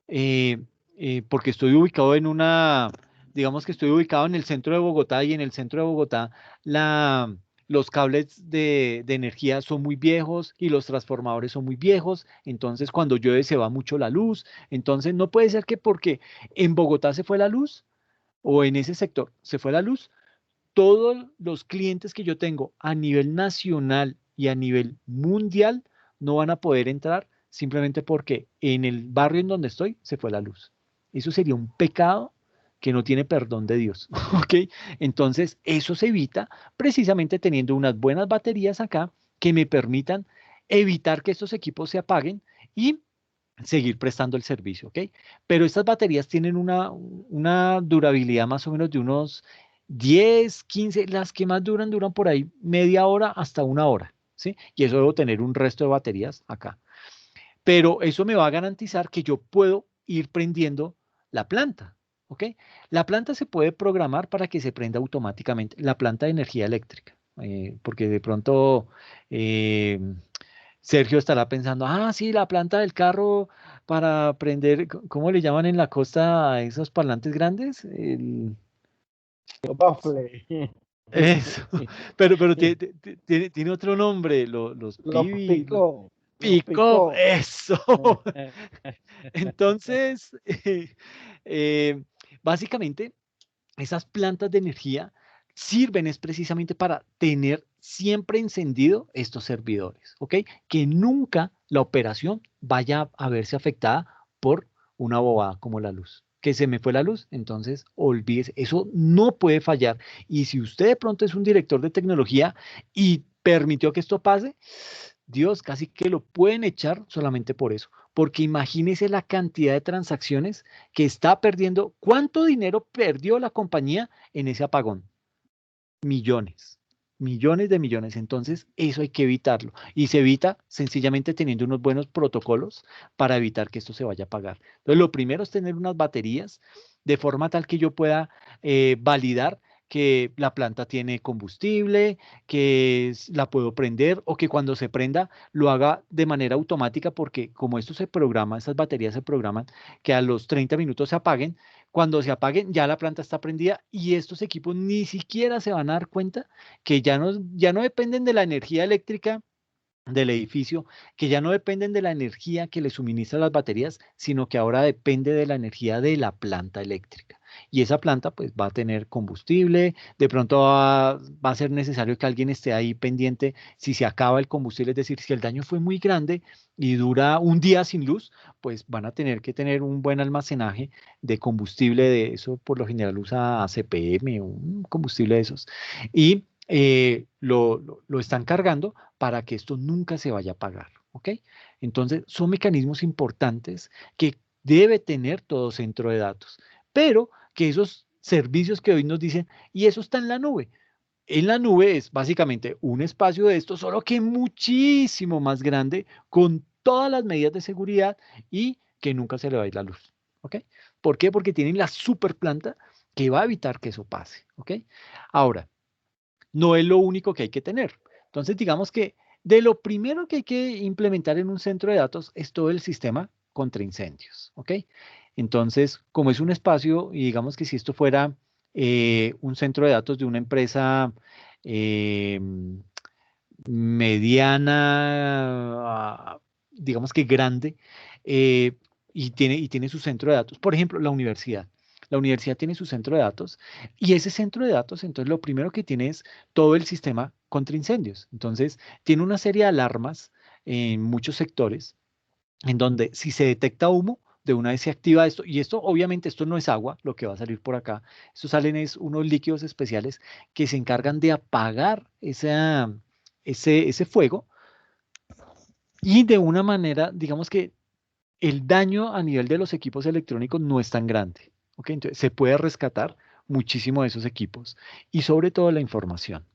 eh, porque estoy ubicado digamos que estoy ubicado en el centro de Bogotá y en el centro de Bogotá los cables de energía son muy viejos y los transformadores son muy viejos, entonces cuando llueve se va mucho la luz, entonces no puede ser que porque en Bogotá se fue la luz o en ese sector se fue la luz, todos los clientes que yo tengo a nivel nacional y a nivel mundial no van a poder entrar simplemente porque en el barrio en donde estoy se fue la luz. Eso sería un pecado que no tiene perdón de Dios, ¿ok? Entonces, eso se evita precisamente teniendo unas buenas baterías acá que me permitan evitar que estos equipos se apaguen y seguir prestando el servicio, ¿ok? Pero estas baterías tienen una durabilidad más o menos de unos 10, 15, las que más duran por ahí media hora hasta una hora, ¿sí? Y eso debo tener un resto de baterías acá. Pero eso me va a garantizar que yo puedo ir prendiendo la planta, ¿ok? La planta se puede programar para que se prenda automáticamente, la planta de energía eléctrica, porque de pronto eh, Sergio estará pensando, ah, sí, la planta del carro para prender, ¿cómo le llaman en la costa a esos parlantes grandes? Los baffles, Eso, pero tiene otro nombre, los los PIB, picó, los pick-up, picó. eso. Entonces, eh, básicamente, esas plantas de energía sirven es precisamente para tener siempre encendido estos servidores, ¿ok? Que nunca la operación vaya a verse afectada por una bobada como la luz. Que se me fue la luz, entonces olvídese, eso no puede fallar. Y si usted de pronto es un director de tecnología y permitió que esto pase, Dios, casi que lo pueden echar solamente por eso. Porque imagínese la cantidad de transacciones que está perdiendo. ¿Cuánto dinero perdió la compañía en ese apagón? Millones, millones de millones. Entonces, eso hay que evitarlo. Y se evita sencillamente teniendo unos buenos protocolos para evitar que esto se vaya a apagar. Entonces, lo primero es tener unas baterías de forma tal que yo pueda validar que la planta tiene combustible, que la puedo prender o que cuando se prenda lo haga de manera automática porque como esto se programa, estas baterías se programan que a los 30 minutos se apaguen. Cuando se apaguen, ya la planta está prendida y estos equipos ni siquiera se van a dar cuenta que ya no dependen de la energía eléctrica del edificio, que ya no dependen de la energía que le suministra las baterías, sino que ahora depende de la energía de la planta eléctrica. Y esa planta pues va a tener combustible, de pronto va a ser necesario que alguien esté ahí pendiente si se acaba el combustible, es decir, si el daño fue muy grande y dura un día sin luz, pues van a tener que tener un buen almacenaje de combustible de eso, por lo general usa ACPM, un combustible de esos, y lo están cargando para que esto nunca se vaya a pagar, ¿ok? Entonces, son mecanismos importantes que debe tener todo centro de datos, pero que esos servicios que hoy nos dicen, y eso está en la nube. En la nube es básicamente un espacio de esto, solo que muchísimo más grande, con todas las medidas de seguridad y que nunca se le va a ir la luz, ¿ok? ¿Por qué? Porque tienen la super planta que va a evitar que eso pase, ¿ok? Ahora, no es lo único que hay que tener. Entonces, digamos que de lo primero que hay que implementar en un centro de datos es todo el sistema contra incendios, ¿ok? Entonces, como es un espacio, y digamos que si esto fuera un centro de datos de una empresa eh, mediana, digamos que grande, eh, y tiene su centro de datos. Por ejemplo, la universidad. La universidad tiene su centro de datos y ese centro de datos, entonces lo primero que tiene es todo el sistema contra incendios. Entonces, tiene una serie de alarmas en muchos sectores en donde si se detecta humo, de una vez se activa esto, y esto obviamente esto no es agua, lo que va a salir por acá, esto salen es unos líquidos especiales que se encargan de apagar ese fuego y de una manera, digamos que el daño a nivel de los equipos electrónicos no es tan grande, ¿ok? Entonces se puede rescatar muchísimo de esos equipos y sobre todo la información.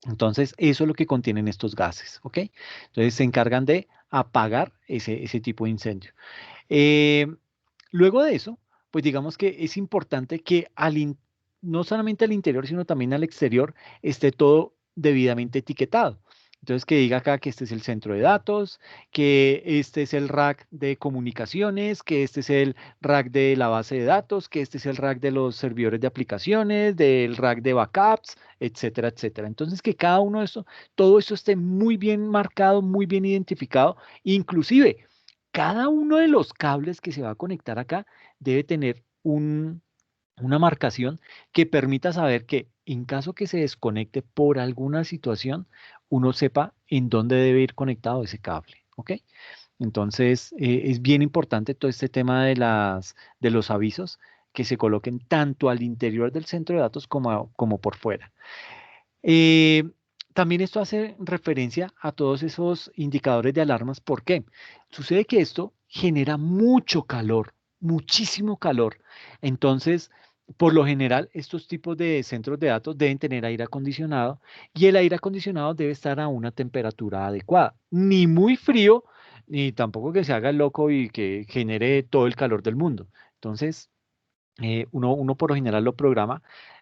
Entonces, eso es lo que contienen estos gases, ¿ok? Entonces, se encargan de apagar ese tipo de incendio. Eh, Luego de eso, pues digamos que es importante que no solamente al interior, sino también al exterior esté todo debidamente etiquetado. Entonces, que diga acá que este es el centro de datos, que este es el rack de comunicaciones, que este es el rack de la base de datos, que este es el rack de los servidores de aplicaciones, del rack de backups, etcétera, etcétera. Entonces, que cada uno de estos, todo esto esté muy bien marcado, muy bien identificado, inclusive cada uno de los cables que se va a conectar acá debe tener una marcación que permita saber que en caso que se desconecte por alguna situación, uno sepa en dónde debe ir conectado ese cable, ¿ok? Entonces, es bien importante todo este tema de los avisos que se coloquen tanto al interior del centro de datos como por fuera. Eh, También esto hace referencia a todos esos indicadores de alarmas. ¿Por qué? Sucede que esto genera mucho calor, muchísimo calor. Entonces, por lo general, estos tipos de centros de datos deben tener aire acondicionado y el aire acondicionado debe estar a una temperatura adecuada, ni muy frío, ni tampoco que se haga el loco y que genere todo el calor del mundo. Entonces, uno por lo general lo programa.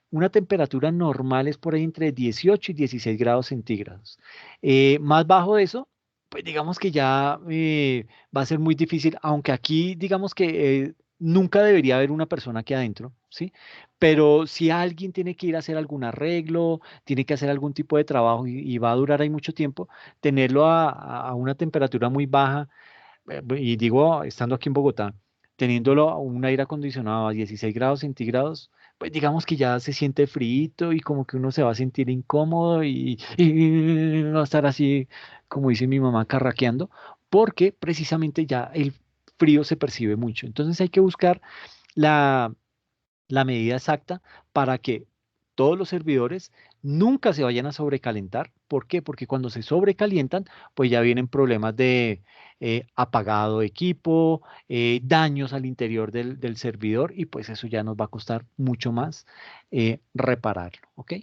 Una temperatura normal es por ahí entre 18 y 16 grados centígrados. Más bajo de eso, pues digamos que ya va a ser muy difícil, aunque aquí digamos que nunca debería haber una persona aquí adentro, ¿sí? Pero si alguien tiene que ir a hacer algún arreglo, tiene que hacer algún tipo de trabajo y va a durar ahí mucho tiempo, tenerlo a una temperatura muy baja y digo, estando aquí en Bogotá, teniéndolo a un aire acondicionado a 16 grados centígrados, pues digamos que ya se siente frío y como que uno se va a sentir incómodo y va a estar así, como dice mi mamá, carraqueando, porque precisamente ya el frío se percibe mucho. Entonces hay que buscar la la medida exacta para que todos los servidores nunca se vayan a sobrecalentar. ¿Por qué? Porque cuando se sobrecalientan, pues ya vienen problemas de apagado de equipo, daños al interior del servidor y pues eso ya nos va a costar mucho más repararlo. ¿Ok?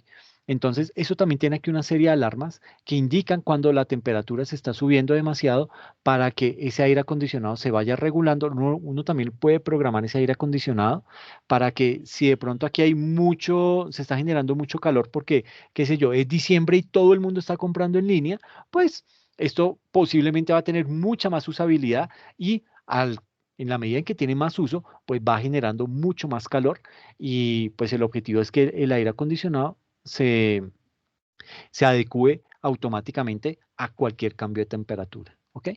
Entonces, eso también tiene aquí una serie de alarmas que indican cuando la temperatura se está subiendo demasiado para que ese aire acondicionado se vaya regulando. Uno también puede programar ese aire acondicionado para que si de pronto aquí hay mucho, se está generando mucho calor porque, qué sé yo, es diciembre y todo el mundo está comprando en línea, pues esto posiblemente va a tener mucha más usabilidad y en la medida en que tiene más uso, pues va generando mucho más calor y pues el objetivo es que el aire acondicionado se adecue automáticamente a cualquier cambio de temperatura. ¿Ok?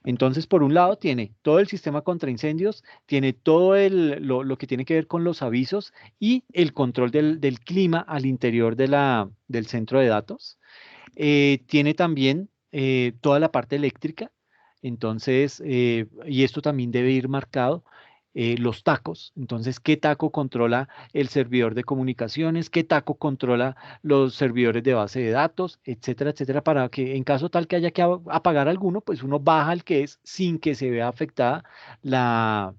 Entonces, por un lado, tiene todo el sistema contra incendios, tiene todo lo que tiene que ver con los avisos y el control del clima al interior del centro de datos. Tiene también toda la parte eléctrica, entonces, y esto también debe ir marcado, los tacos, entonces, ¿qué taco controla el servidor de comunicaciones? ¿Qué taco controla los servidores de base de datos? Etcétera, etcétera, para que en caso tal que haya que apagar alguno, pues uno baja el que es sin que se vea afectada la,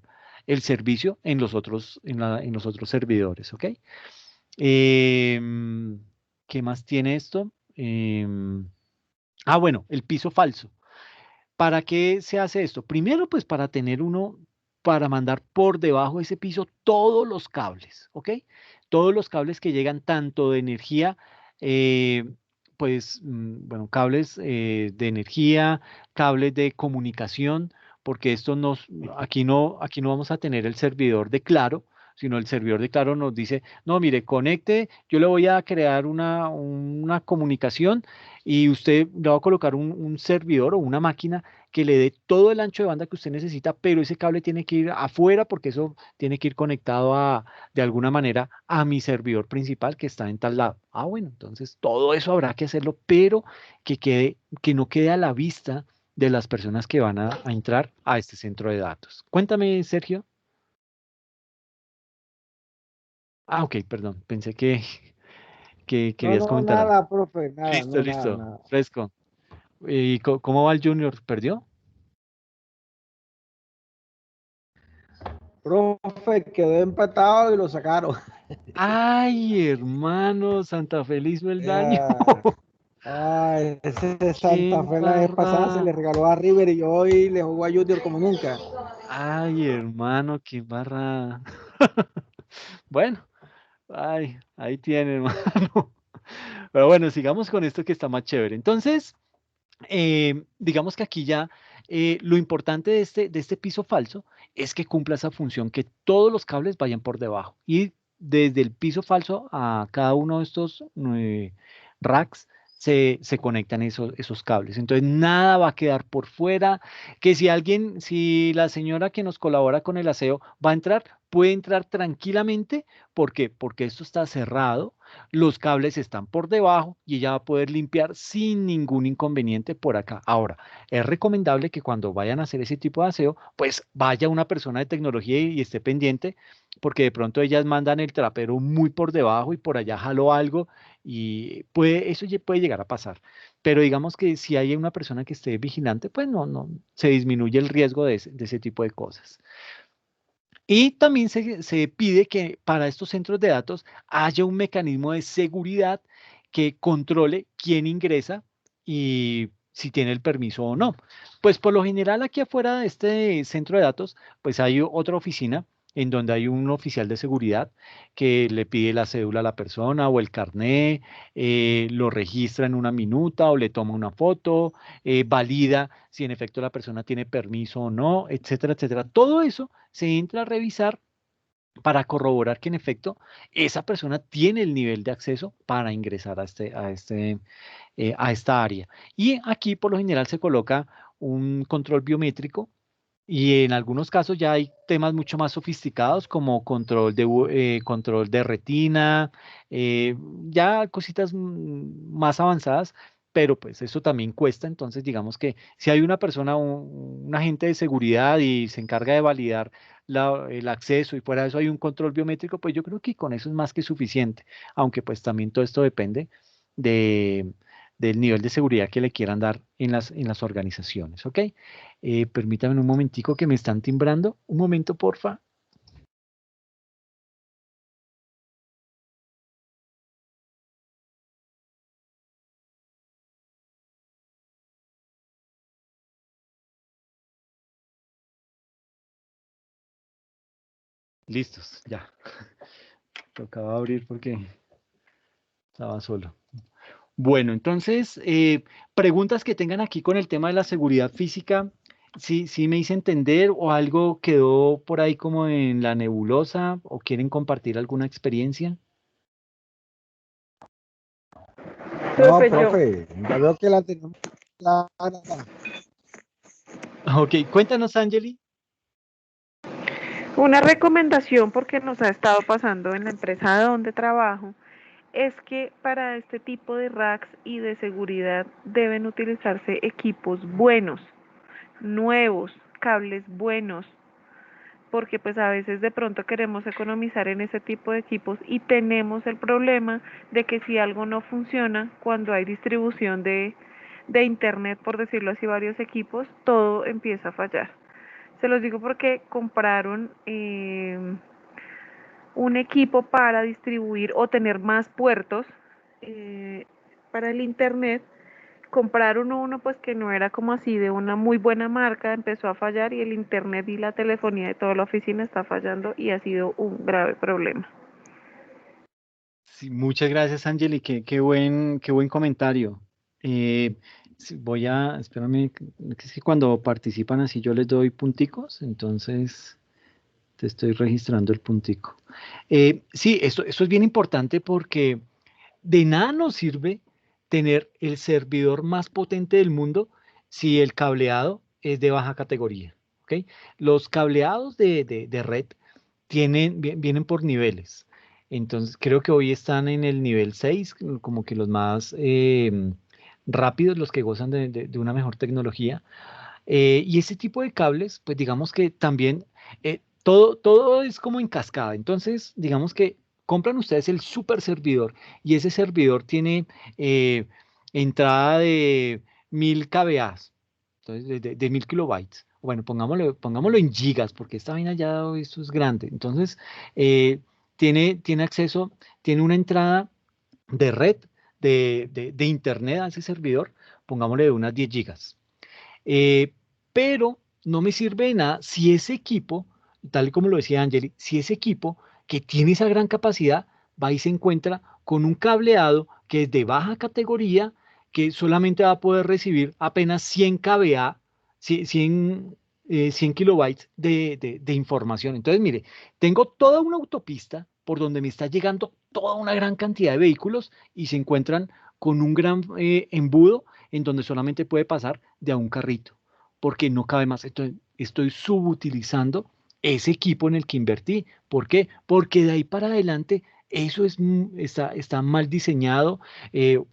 el servicio en los otros, en los otros servidores, ¿ok? Em, ¿Qué más tiene esto? Bueno, el piso falso. ¿Para qué se hace esto? Primero, pues para tener uno, para mandar por debajo de ese piso todos los cables, ¿ok? Todos los cables que llegan tanto de energía, eh, pues, bueno, cables de energía, cables de comunicación, porque esto nos, aquí no vamos a tener el servidor de Claro, sino el servidor de Claro nos dice, no, mire, conecte, yo le voy a crear una comunicación y usted le va a colocar un servidor o una máquina que le dé todo el ancho de banda que usted necesita, pero ese cable tiene que ir afuera porque eso tiene que ir conectado de alguna manera a mi servidor principal que está en tal lado. Bueno, entonces todo eso habrá que hacerlo, pero que no quede a la vista de las personas que van a entrar a este centro de datos. Cuéntame, Sergio. Ok, perdón, pensé que No, querías no, comentar algo. nada, profe, nada, Listo, no, nada, listo, nada. fresco. ¿Y cómo va el Junior? ¿Perdió? Profe, quedó empatado y lo sacaron. Ay, hermano, Santa Feliz hizo el daño. Ah, ese de Qué Santa Fe la vez pasada se barra. le regaló a River y hoy le jugó a Junior como nunca. Ay, hermano, qué barra. Bueno, ay, ahí tiene, hermano. Pero bueno, sigamos con esto que está más chévere. Entonces, digamos que aquí ya lo importante de este piso falso es que cumpla esa función, que todos los cables vayan por debajo. Y desde el piso falso a cada uno de estos racks se conectan esos cables. Entonces nada va a quedar por fuera. Que si alguien, si la señora que nos colabora con el aseo va a entrar, puede entrar tranquilamente. ¿Por qué? Porque esto está cerrado, los cables están por debajo y ella va a poder limpiar sin ningún inconveniente por acá. Ahora, es recomendable que cuando vayan a hacer ese tipo de aseo, pues vaya una persona de tecnología y esté pendiente, porque de pronto ellas mandan el trapero muy por debajo y por allá jaló algo y eso ya puede llegar a pasar. Pero digamos que si hay una persona que esté vigilante, pues no, se disminuye el riesgo de ese tipo de cosas. Y también se pide que para estos centros de datos haya un mecanismo de seguridad que controle quién ingresa y si tiene el permiso o no. Pues por lo general aquí afuera de este centro de datos, pues hay otra oficina en donde hay un oficial de seguridad que le pide la cédula a la persona o el carné, lo registra en una minuta o le toma una foto, valida si en efecto la persona tiene permiso o no, etcétera, etcétera. Todo eso se entra a revisar para corroborar que en efecto esa persona tiene el nivel de acceso para ingresar a esta área. Y aquí por lo general se coloca un control biométrico y en algunos casos ya hay temas mucho más sofisticados como control de retina, eh, ya cositas más avanzadas, pero pues eso también cuesta. Entonces digamos que si hay una persona, un agente de seguridad y se encarga de validar el acceso y fuera de eso hay un control biométrico, pues yo creo que con eso es más que suficiente, aunque pues también todo esto depende de, del nivel de seguridad que le quieran dar en las organizaciones, ¿ok? Permítame un momentico que me están timbrando. Un momento, porfa. Listos, ya. Tocaba abrir porque estaba solo. Bueno, entonces, preguntas que tengan aquí con el tema de la seguridad física, sí me hice entender o algo quedó por ahí como en la nebulosa o quieren compartir alguna experiencia. No, Profe, yo, profe, ya veo que la tenemos clara. Ok, cuéntanos, Angeli. una recomendación porque nos ha estado pasando en la empresa donde trabajo es que para este tipo de racks y de seguridad deben utilizarse equipos buenos, nuevos, cables buenos, porque pues a veces de pronto queremos economizar en ese tipo de equipos y tenemos el problema de que si algo no funciona, cuando hay distribución de internet, por decirlo así, varios equipos, todo empieza a fallar. Se los digo porque compraron un equipo para distribuir o tener más puertos eh, para el internet. Compraron uno pues que no era como así de una muy buena marca, empezó a fallar y el internet y la telefonía de toda la oficina está fallando y ha sido un grave problema. Sí, muchas gracias, Angeli. Qué buen comentario. Sí, espérame, que es que cuando participan así yo les doy punticos, entonces te estoy registrando el puntico. Sí, esto es bien importante porque de nada nos sirve tener el servidor más potente del mundo si el cableado es de baja categoría, ¿ok? Los cableados de red vienen por niveles. Entonces, creo que hoy están en el nivel 6 como que los más rápidos, los que gozan de una mejor tecnología. Y ese tipo de cables, pues digamos que también todo es como en cascada. Entonces, digamos que compran ustedes el super servidor y ese servidor tiene entrada de 1000 kVA, entonces de 1000 kilobytes. Bueno, pongámoslo en gigas, porque esta vaina ya esto es grande. Entonces, eh, tiene acceso, tiene una entrada de red de internet a ese servidor, pongámosle de unas 10 gigas. Eh, pero no me sirve de nada si ese equipo, tal y como lo decía Angeli, si ese equipo que tiene esa gran capacidad va y se encuentra con un cableado que es de baja categoría, que solamente va a poder recibir apenas 100 kVA, 100 kilobytes de información. Entonces, mire, tengo toda una autopista por donde me está llegando toda una gran cantidad de vehículos y se encuentran con un gran embudo en donde solamente puede pasar de a un carrito, porque no cabe más. Entonces, estoy subutilizando ese equipo en el que invertí. ¿Por qué? Porque de ahí para adelante eso está mal diseñado,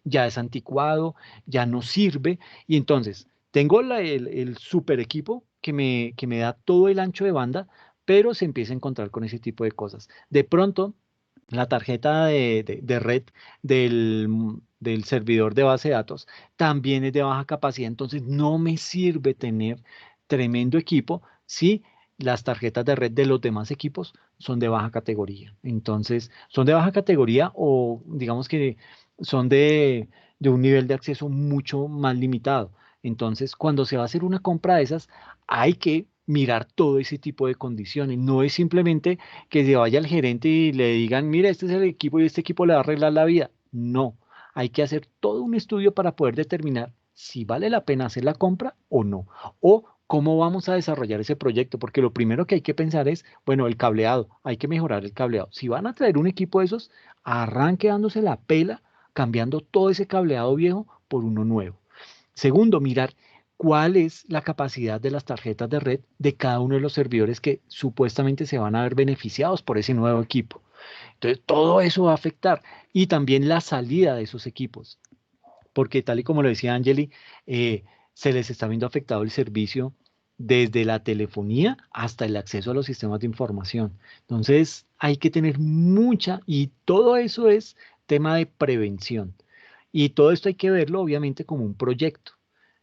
ya es anticuado, ya no sirve. Y entonces, tengo el super equipo que me da todo el ancho de banda, pero se empieza a encontrar con ese tipo de cosas. De pronto, la tarjeta de red del servidor de base de datos también es de baja capacidad, entonces no me sirve tener tremendo equipo si las tarjetas de red de los demás equipos son de baja categoría. Entonces, son de baja categoría o digamos que son de un nivel de acceso mucho más limitado. Entonces, cuando se va a hacer una compra de esas, hay que mirar todo ese tipo de condiciones. No es simplemente que se vaya al gerente y le digan, mira, este es el equipo y este equipo le va a arreglar la vida. No, hay que hacer todo un estudio para poder determinar si vale la pena hacer la compra o no, o cómo vamos a desarrollar ese proyecto, porque lo primero que hay que pensar es, bueno, el cableado, hay que mejorar el cableado. Si van a traer un equipo de esos, arranque dándose la pela, cambiando todo ese cableado viejo por uno nuevo. Segundo, mirar cuál es la capacidad de las tarjetas de red de cada uno de los servidores que supuestamente se van a ver beneficiados por ese nuevo equipo. Entonces, todo eso va a afectar y también la salida de esos equipos, porque tal y como lo decía Angeli, se les está viendo afectado el servicio desde la telefonía hasta el acceso a los sistemas de información. Entonces, hay que tener mucha, y todo eso es tema de prevención. Y todo esto hay que verlo, obviamente, como un proyecto.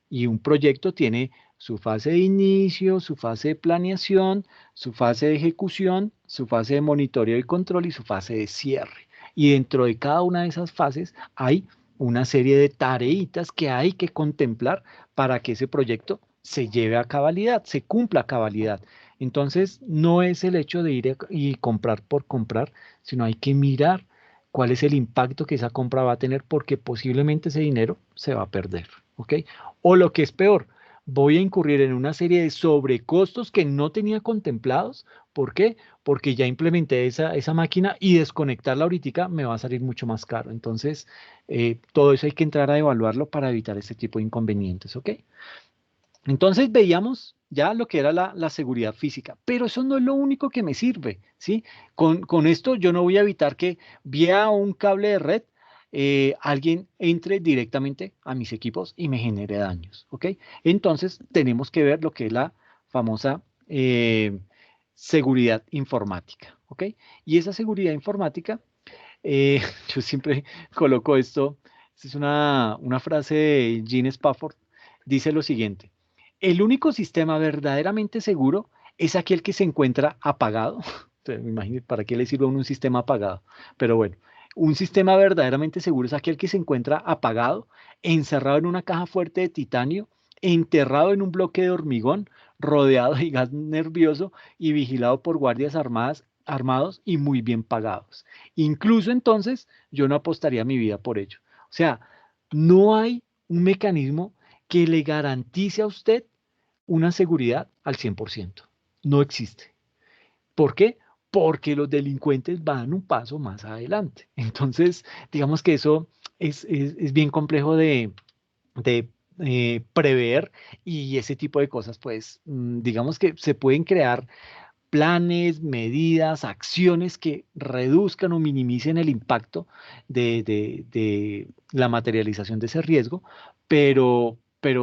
Y un proyecto tiene su fase de inicio, su fase de planeación, su fase de ejecución, su fase de monitoreo y control y su fase de cierre. Y dentro de cada una de esas fases hay una serie de tareitas que hay que contemplar para que ese proyecto se lleve a cabalidad, se cumpla a cabalidad. Entonces, no es el hecho de ir y comprar por comprar, sino hay que mirar cuál es el impacto que esa compra va a tener, porque posiblemente ese dinero se va a perder, ¿ok? O lo que es peor, voy a incurrir en una serie de sobrecostos que no tenía contemplados. ¿Por qué? Porque ya implementé esa máquina y desconectarla ahorita me va a salir mucho más caro. Entonces, todo eso hay que entrar a evaluarlo para evitar este tipo de inconvenientes, ¿ok? Entonces veíamos ya lo que era la seguridad física, pero eso no es lo único que me sirve, ¿sí? Con esto yo no voy a evitar que vía un cable de red alguien entre directamente a mis equipos y me genere daños, ¿ok? Entonces tenemos que ver lo que es la famosa seguridad informática, ¿ok? Y esa seguridad informática, yo siempre coloco esto, es una frase de Gene Spafford, dice lo siguiente: el único sistema verdaderamente seguro es aquel que se encuentra apagado. Entonces, me imagino, ¿para qué le sirve a uno un sistema apagado? Pero bueno, un sistema verdaderamente seguro es aquel que se encuentra apagado, encerrado en una caja fuerte de titanio, enterrado en un bloque de hormigón, rodeado de gas nervioso y vigilado por guardias armados y muy bien pagados. Incluso entonces, yo no apostaría mi vida por ello. O sea, no hay un mecanismo que le garantice a usted una seguridad al 100%. No existe. ¿Por qué? Porque los delincuentes van un paso más adelante. Entonces, digamos que eso es bien complejo de prever, y ese tipo de cosas, pues, digamos que se pueden crear planes, medidas, acciones que reduzcan o minimicen el impacto de la materialización de ese riesgo, pero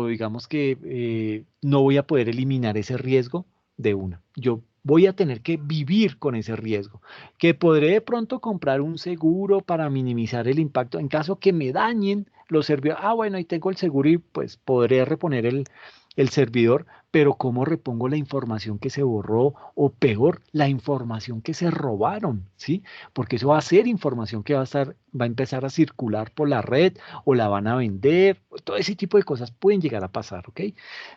digamos que no voy a poder eliminar ese riesgo de una. Yo voy a tener que vivir con ese riesgo, que podré de pronto comprar un seguro para minimizar el impacto en caso que me dañen los servidores. Ah, bueno, ahí tengo el seguro y pues podré reponer el servidor, pero ¿cómo repongo la información que se borró? O peor, la información que se robaron, ¿sí? Porque eso va a ser información que va a empezar a circular por la red, o la van a vender. Todo ese tipo de cosas pueden llegar a pasar, ¿ok?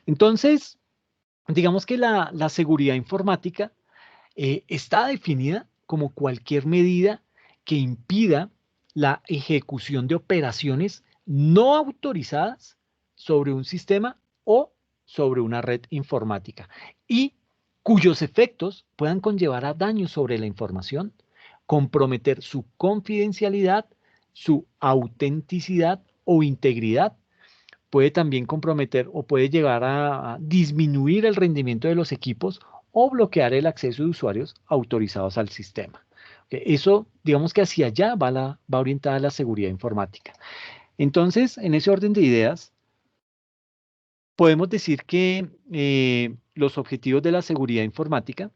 Entonces, digamos que la seguridad informática está definida como cualquier medida que impida la ejecución de operaciones no autorizadas sobre un sistema o sobre una red informática, y cuyos efectos puedan conllevar a daños sobre la información, comprometer su confidencialidad, su autenticidad o integridad. Puede también comprometer o puede llegar a disminuir el rendimiento de los equipos o bloquear el acceso de usuarios autorizados al sistema. Eso, digamos que hacia allá va orientada la seguridad informática. Entonces, en ese orden de ideas, podemos decir que los objetivos de la seguridad informática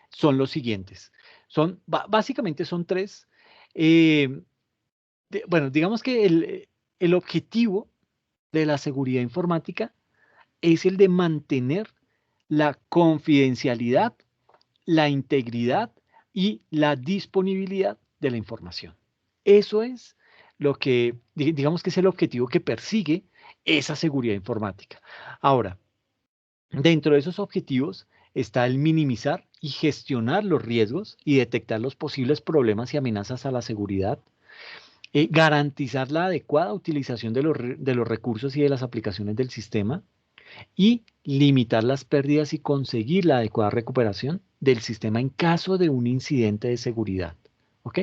son los siguientes. Básicamente son tres. eh, bueno, digamos que el objetivo de la seguridad informática es el de mantener la confidencialidad, la integridad y la disponibilidad de la información. Eso es lo que, digamos que es el objetivo que persigue esa seguridad informática. Ahora, Dentro de esos objetivos está el minimizar y gestionar los riesgos y detectar los posibles problemas y amenazas a la seguridad, garantizar la adecuada utilización de los recursos y de las aplicaciones del sistema y limitar las pérdidas y conseguir la adecuada recuperación del sistema en caso de un incidente de seguridad. ¿Ok?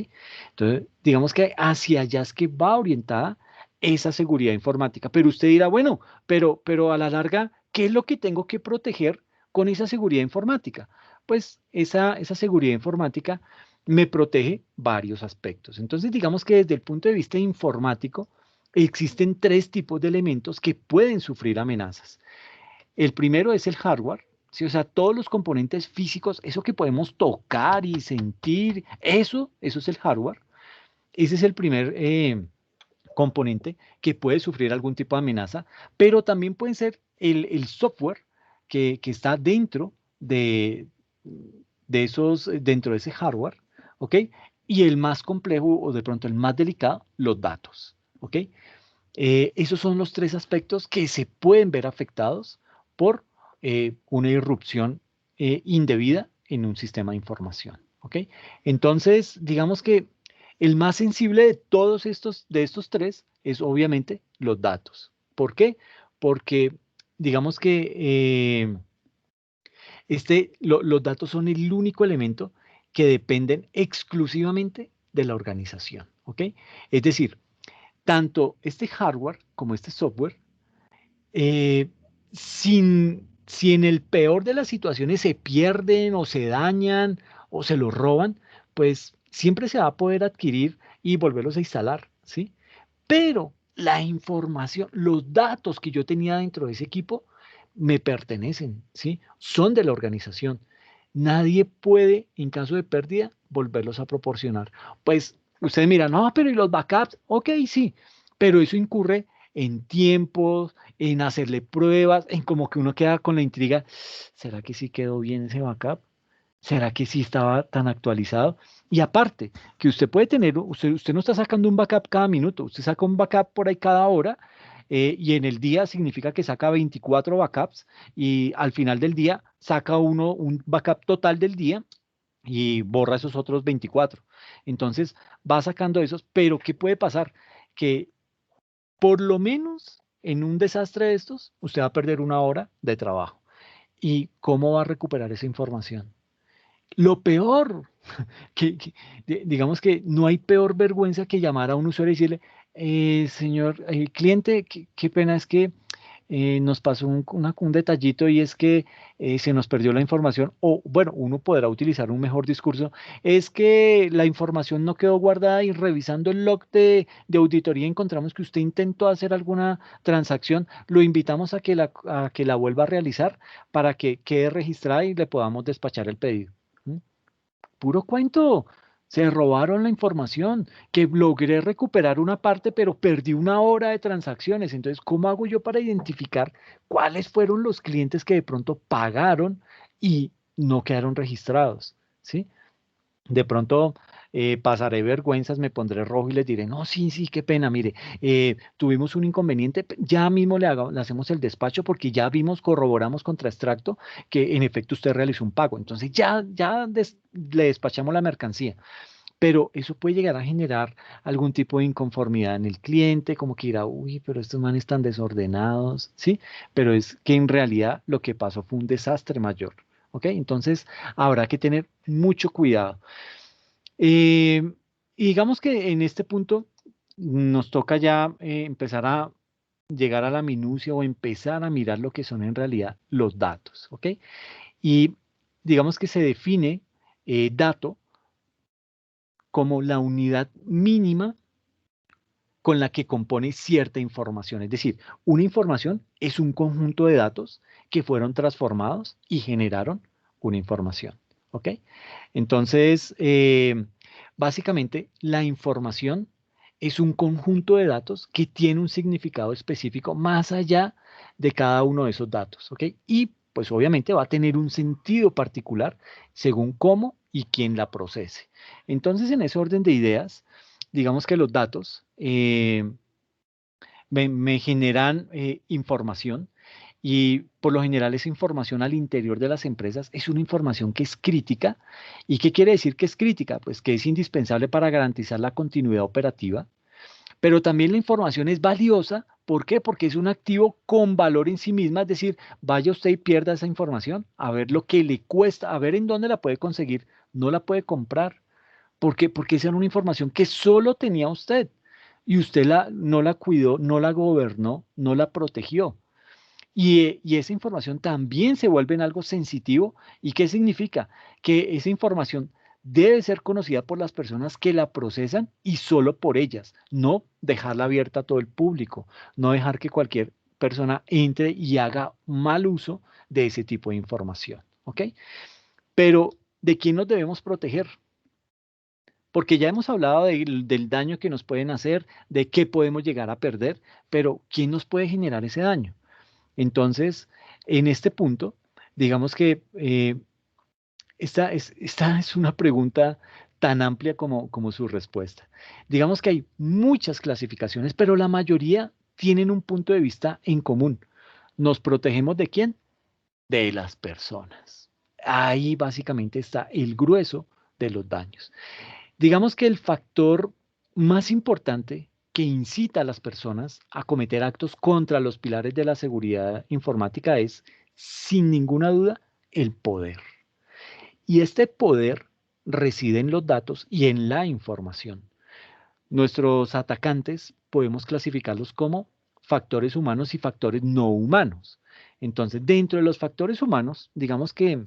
Entonces, digamos que hacia allá es que va orientada esa seguridad informática. Pero usted dirá, bueno, pero a la larga, ¿qué es lo que tengo que proteger con esa seguridad informática? Pues esa seguridad informática me protege varios aspectos. Entonces, digamos que desde el punto de vista informático, existen tres tipos de elementos que pueden sufrir amenazas. El primero es el hardware, ¿sí? O sea, todos los componentes físicos, eso que podemos tocar y sentir, eso es el hardware. Ese es el primer componente que puede sufrir algún tipo de amenaza, pero también puede ser el software que está dentro de ese hardware, ¿ok? Y el más complejo o de pronto el más delicado, los datos, ¿ok? Esos son los tres aspectos que se pueden ver afectados por una irrupción indebida en un sistema de información. ¿Ok? Entonces, digamos que el más sensible de estos tres es obviamente los datos. ¿Por qué? Porque digamos que los datos son el único elemento que dependen exclusivamente de la organización. ¿Ok? Es decir, tanto este hardware como este software, eh, si en el peor de las situaciones se pierden o se dañan o se los roban, pues siempre se va a poder adquirir y volverlos a instalar, ¿sí? Pero la información, los datos que yo tenía dentro de ese equipo me pertenecen, ¿sí? Son de la organización. Nadie puede, en caso de pérdida, volverlos a proporcionar. Pues ustedes miran, no, pero ¿y los backups? Ok, sí, pero eso incurre en tiempos, en hacerle pruebas, en como que uno queda con la intriga, ¿será que sí quedó bien ese backup? ¿Será que sí estaba tan actualizado? Y aparte, que usted puede tener, usted no está sacando un backup cada minuto, usted saca un backup por ahí cada hora, y en el día significa que saca 24 backups y al final del día saca uno un backup total del día y borra esos otros 24. Entonces va sacando esos, pero ¿qué puede pasar? Que por lo menos en un desastre de estos, usted va a perder una hora de trabajo. ¿Y cómo va a recuperar esa información? Lo peor, digamos que no hay peor vergüenza que llamar a un usuario y decirle, señor cliente, qué pena es que nos pasó un detallito y es que se nos perdió la información, o bueno, uno podrá utilizar un mejor discurso, es que la información no quedó guardada y revisando el log de auditoría encontramos que usted intentó hacer alguna transacción, lo invitamos a que la vuelva a realizar para que quede registrada y le podamos despachar el pedido. ¿Mm? Puro cuento. Se robaron la información, que logré recuperar una parte, pero perdí una hora de transacciones. Entonces, ¿cómo hago yo para identificar cuáles fueron los clientes que de pronto pagaron y no quedaron registrados? ¿Sí? De pronto pasaré vergüenzas, me pondré rojo y les diré, no, sí, sí, qué pena, mire, tuvimos un inconveniente, ya mismo le hacemos el despacho porque ya vimos, corroboramos contra extracto que en efecto usted realizó un pago. Entonces le despachamos la mercancía. Pero eso puede llegar a generar algún tipo de inconformidad en el cliente, como que dirá, uy, pero estos manes están desordenados, ¿sí? Pero es que en realidad lo que pasó fue un desastre mayor, ¿ok? Entonces habrá que tener mucho cuidado. Eh, y digamos que en este punto nos toca ya empezar a llegar a la minucia o empezar a mirar lo que son en realidad los datos, ¿ok? Y digamos que se define dato como la unidad mínima con la que compone cierta información. Es decir, una información es un conjunto de datos que fueron transformados y generaron una información. ¿Ok? Entonces, básicamente, la información es un conjunto de datos que tiene un significado específico más allá de cada uno de esos datos. ¿Ok? Y pues obviamente va a tener un sentido particular según cómo y quién la procese. Entonces, en ese orden de ideas, digamos que los datos me generan información Y por lo general esa información al interior de las empresas es una información que es crítica. ¿Y qué quiere decir que es crítica? Pues que es indispensable para garantizar la continuidad operativa, pero también la información es valiosa. ¿Por qué? Porque es un activo con valor en sí misma, es decir, vaya usted y pierda esa información, a ver lo que le cuesta, a ver en dónde la puede conseguir, no la puede comprar. ¿Por qué? Porque esa era una información que solo tenía usted y usted no la cuidó, no la gobernó, no la protegió. Y esa información también se vuelve en algo sensitivo. ¿Y qué significa? Que esa información debe ser conocida por las personas que la procesan y solo por ellas, no dejarla abierta a todo el público, no dejar que cualquier persona entre y haga mal uso de ese tipo de información. ¿Ok? Pero, ¿de quién nos debemos proteger? Porque ya hemos hablado del daño que nos pueden hacer, de qué podemos llegar a perder, pero ¿quién nos puede generar ese daño? Entonces, en este punto, digamos que esta es una pregunta tan amplia como su respuesta. Digamos que hay muchas clasificaciones, pero la mayoría tienen un punto de vista en común. ¿Nos protegemos de quién? De las personas. Ahí básicamente está el grueso de los daños. Digamos que el factor más importante que incita a las personas a cometer actos contra los pilares de la seguridad informática es, sin ninguna duda, el poder. Y este poder reside en los datos y en la información. Nuestros atacantes podemos clasificarlos como factores humanos y factores no humanos. Entonces, dentro de los factores humanos, digamos que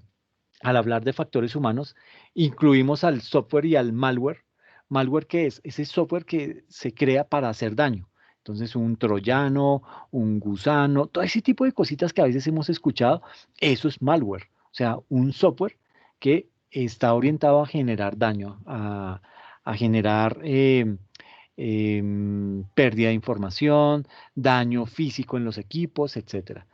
al hablar de factores humanos, incluimos al software y al malware. Malware, ¿qué es? Ese software que se crea para hacer daño. Entonces, un troyano, un gusano, todo ese tipo de cositas que a veces hemos escuchado, eso es malware. O sea, un software que está orientado a generar daño, a generar pérdida de información, daño físico en los equipos, etcétera.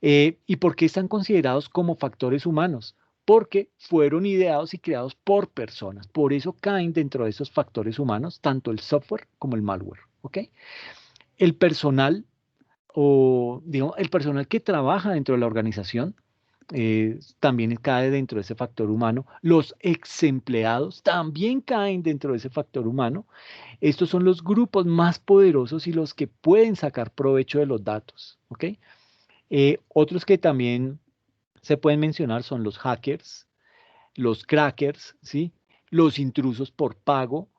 ¿Y por qué están considerados como factores humanos? Porque fueron ideados y creados por personas. Por eso caen dentro de esos factores humanos, tanto el software como el malware. ¿Ok? El personal o digamos, el personal que trabaja dentro de la organización también cae dentro de ese factor humano. Los ex empleados también caen dentro de ese factor humano. Estos son los grupos más poderosos y los que pueden sacar provecho de los datos. ¿Ok? Otros que también se pueden mencionar son los hackers, los crackers, ¿sí? Los intrusos por pago,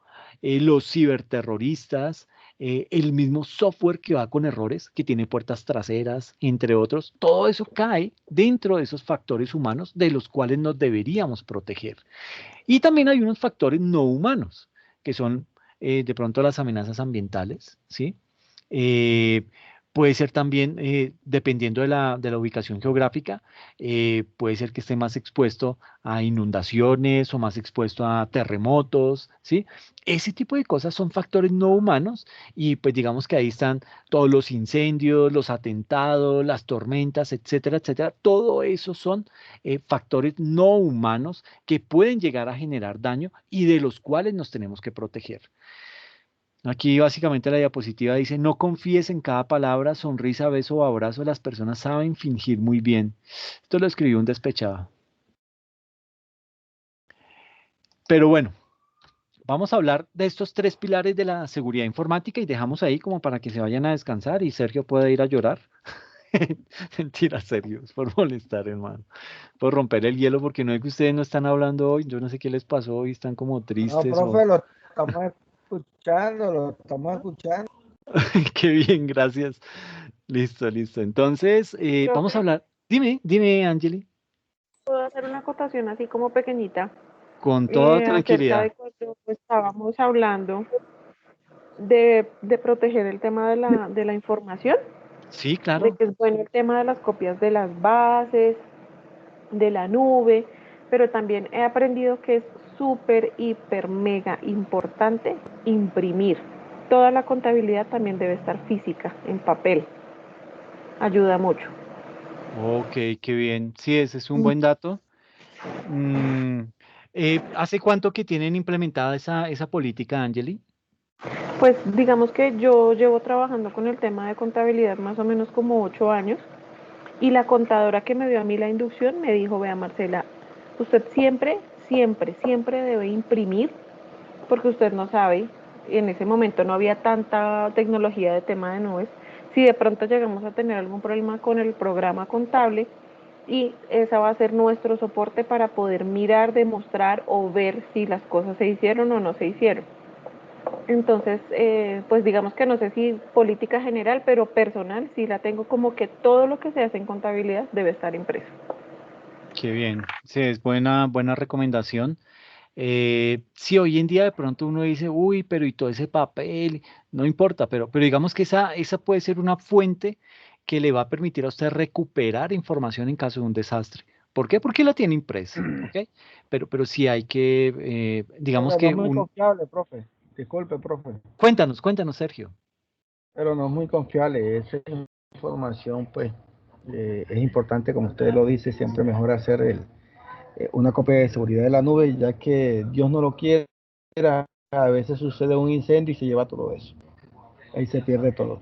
los ciberterroristas, el mismo software que va con errores, que tiene puertas traseras, entre otros. Todo eso cae dentro de esos factores humanos de los cuales nos deberíamos proteger. Y también hay unos factores no humanos, que son de pronto las amenazas ambientales, ¿sí? Eh, Puede ser también, dependiendo de la ubicación geográfica, puede ser que esté más expuesto a inundaciones o más expuesto a terremotos, ¿sí? Ese tipo de cosas son factores no humanos y pues digamos que ahí están todos los incendios, los atentados, las tormentas, etcétera, etcétera. Todo eso son factores no humanos que pueden llegar a generar daño y de los cuales nos tenemos que proteger. Aquí básicamente la diapositiva dice, no confíes en cada palabra, sonrisa, beso o abrazo, las personas saben fingir muy bien. Esto lo escribió un despechado. Pero bueno, vamos a hablar de estos tres pilares de la seguridad informática y dejamos ahí como para que se vayan a descansar y Sergio pueda ir a llorar. Mentira, Sergio, es por molestar, hermano. Por romper el hielo, porque no es que ustedes no están hablando hoy, yo no sé qué les pasó hoy, están como No, tristes o... profe, lo estamos escuchando, lo estamos escuchando. Qué bien, gracias. Listo, listo. Entonces, vamos a Profe, hablar. Dime, Angeli, puedo hacer una acotación así como pequeñita con toda acerca de tranquilidad. cuando estábamos hablando de proteger el tema de la información, Sí, de claro. que es bueno el tema de las copias de las bases, de la nube, pero también he aprendido que es súper, hiper, mega importante imprimir. Toda la contabilidad también debe estar física, en papel. Ayuda mucho. Ok, qué bien. Sí, ese es un buen dato. Mm, ¿Hace cuánto que tienen implementada esa política, Angeli? Pues digamos que yo llevo trabajando con el tema de contabilidad más o menos como 8 años Y la contadora que me dio a mí la inducción me dijo, vea Marcela, usted siempre, siempre, siempre debe imprimir, porque usted no sabe, en ese momento no había tanta tecnología de tema de nubes, si de pronto llegamos a tener algún problema con el programa contable, y esa va a ser nuestro soporte para poder mirar, demostrar o ver si las cosas se hicieron o no se hicieron. Entonces, pues digamos que no sé si política general, pero personal sí la tengo, como que todo lo que se hace en contabilidad debe estar impreso. Qué bien. Sí, es buena recomendación. Sí, hoy en día de pronto uno dice, uy, pero y todo ese papel, no importa, pero digamos que esa puede ser una fuente que le va a permitir a usted recuperar información en caso de un desastre. ¿Por qué? Porque la tiene impresa, ¿ok? Pero sí hay que, digamos Pero no que es muy confiable, profe. Disculpe, profe. Cuéntanos, Sergio. Pero no es muy confiable. Esa información, pues, es importante, como usted lo dice, siempre mejor hacer una copia de seguridad de la nube, ya que Dios no lo quiera, a veces sucede un incendio y se lleva todo eso. Ahí se pierde todo.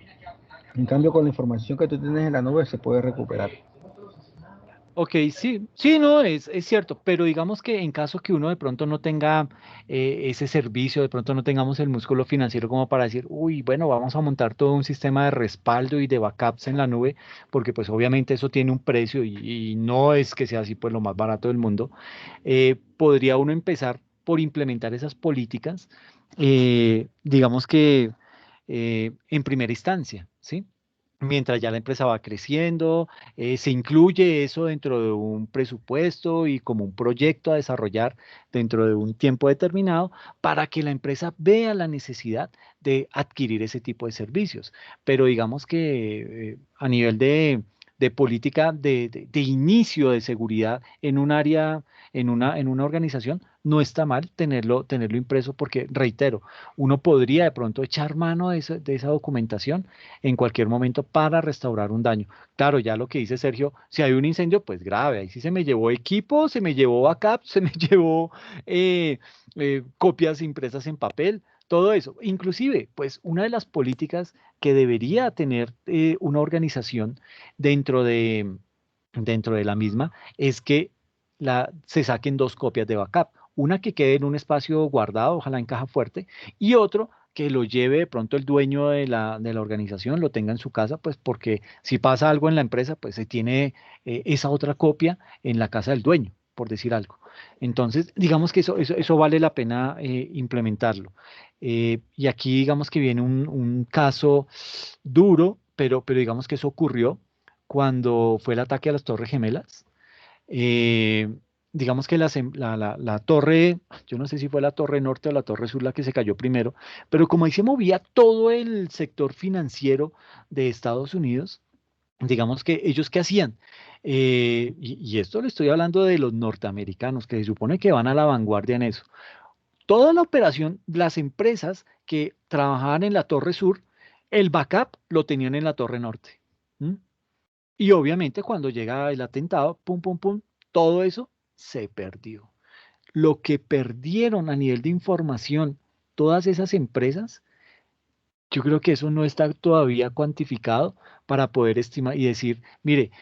En cambio, con la información que tú tienes en la nube se puede recuperar. Ok, sí, no, es cierto, pero digamos que en caso que uno de pronto no tenga ese servicio, de pronto no tengamos el músculo financiero como para decir, uy, bueno, vamos a montar todo un sistema de respaldo y de backups en la nube, porque pues obviamente eso tiene un precio y no es que sea así pues lo más barato del mundo, podría uno empezar por implementar esas políticas, digamos que en primera instancia, ¿sí? Mientras ya la empresa va creciendo, se incluye eso dentro de un presupuesto y como un proyecto a desarrollar dentro de un tiempo determinado para que la empresa vea la necesidad de adquirir ese tipo de servicios. Pero digamos que a nivel de política de inicio de seguridad en un área, en una organización, no está mal tenerlo impreso porque, reitero, uno podría de pronto echar mano de esa documentación en cualquier momento para restaurar un daño. Claro, ya lo que dice Sergio, si hay un incendio, pues grave, ahí sí se me llevó equipo, se me llevó backup, se me llevó copias impresas en papel, todo eso. Inclusive, pues una de las políticas que debería tener una organización dentro dentro de la misma es que se saquen dos copias de backup. Una que quede en un espacio guardado, ojalá en caja fuerte, y otro que lo lleve de pronto el dueño de la organización, lo tenga en su casa, pues porque si pasa algo en la empresa, pues se tiene esa otra copia en la casa del dueño, por decir algo. Entonces, digamos que eso vale la pena implementarlo. Y aquí digamos que viene un caso duro, pero digamos que eso ocurrió cuando fue el ataque a las Torres Gemelas. Eh, digamos que la torre, yo no sé si fue la torre norte o la torre sur la que se cayó primero, pero como ahí se movía todo el sector financiero de Estados Unidos, digamos que ellos qué hacían. Y esto le estoy hablando de los norteamericanos, que se supone que van a la vanguardia en eso. Toda la operación, las empresas que trabajaban en la torre sur, el backup lo tenían en la torre norte. ¿M? Y obviamente cuando llega el atentado, pum, pum, pum, todo eso se perdió. Lo que perdieron a nivel de información todas esas empresas, yo creo que eso no está todavía cuantificado para poder estimar y decir, mire,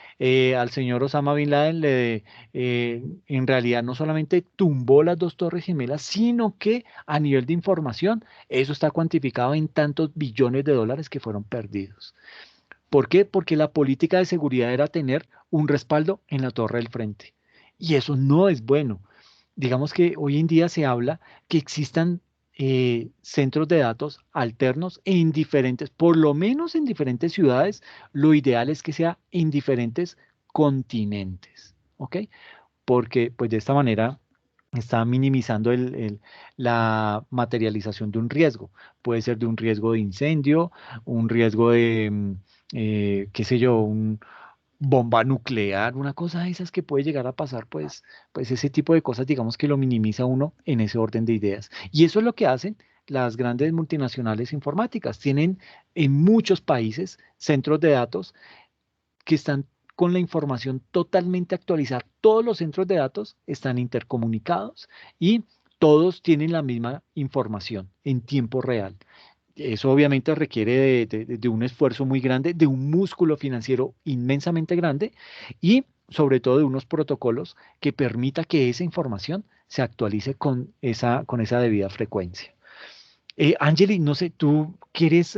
al señor Osama Bin Laden en realidad no solamente tumbó las dos torres gemelas, sino que a nivel de información, eso está cuantificado en tantos billones de dólares que fueron perdidos. ¿Por qué? Porque la política de seguridad era tener un respaldo en la torre del frente. Y eso no es bueno. Digamos que hoy en día se habla que existan centros de datos alternos en diferentes, por lo menos en diferentes ciudades, lo ideal es que sea en diferentes continentes, ¿ok? Porque pues de esta manera está minimizando la materialización de un riesgo. Puede ser de un riesgo de incendio, un riesgo de, qué sé yo, un bomba nuclear, una cosa de esas que puede llegar a pasar, pues ese tipo de cosas, digamos que lo minimiza uno en ese orden de ideas. Y eso es lo que hacen las grandes multinacionales informáticas. Tienen en muchos países centros de datos que están con la información totalmente actualizada. Todos los centros de datos están intercomunicados y todos tienen la misma información en tiempo real. eso obviamente requiere de un esfuerzo muy grande, de un músculo financiero inmensamente grande y sobre todo de unos protocolos que permita que esa información se actualice con esa debida frecuencia. Angeli, no sé, ¿tú querías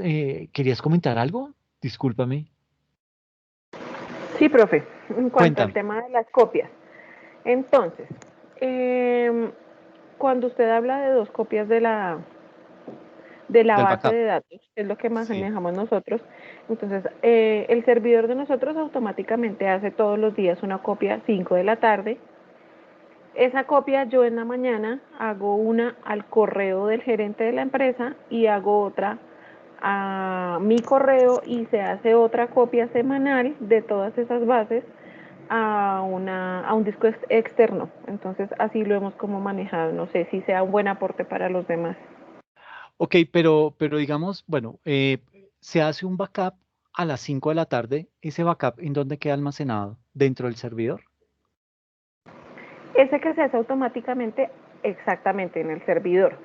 comentar algo? Discúlpame. Sí, profe, en cuanto al Cuéntame, tema de las copias. Entonces, em, cuando usted habla de dos copias de la del base backup. de datos, que es lo que Sí. manejamos nosotros, entonces el servidor de nosotros automáticamente hace todos los días una copia 5 de la tarde. Esa copia yo en la mañana hago una al correo del gerente de la empresa y hago otra a mi correo y se hace otra copia semanal de todas esas bases a un disco externo. Entonces así lo hemos como manejado. No sé si sea un buen aporte para los demás. Ok, pero digamos, bueno, se hace un backup a las 5 de la tarde. ¿Ese backup en dónde queda almacenado? ¿Dentro del servidor? Ese que se hace automáticamente exactamente en el servidor.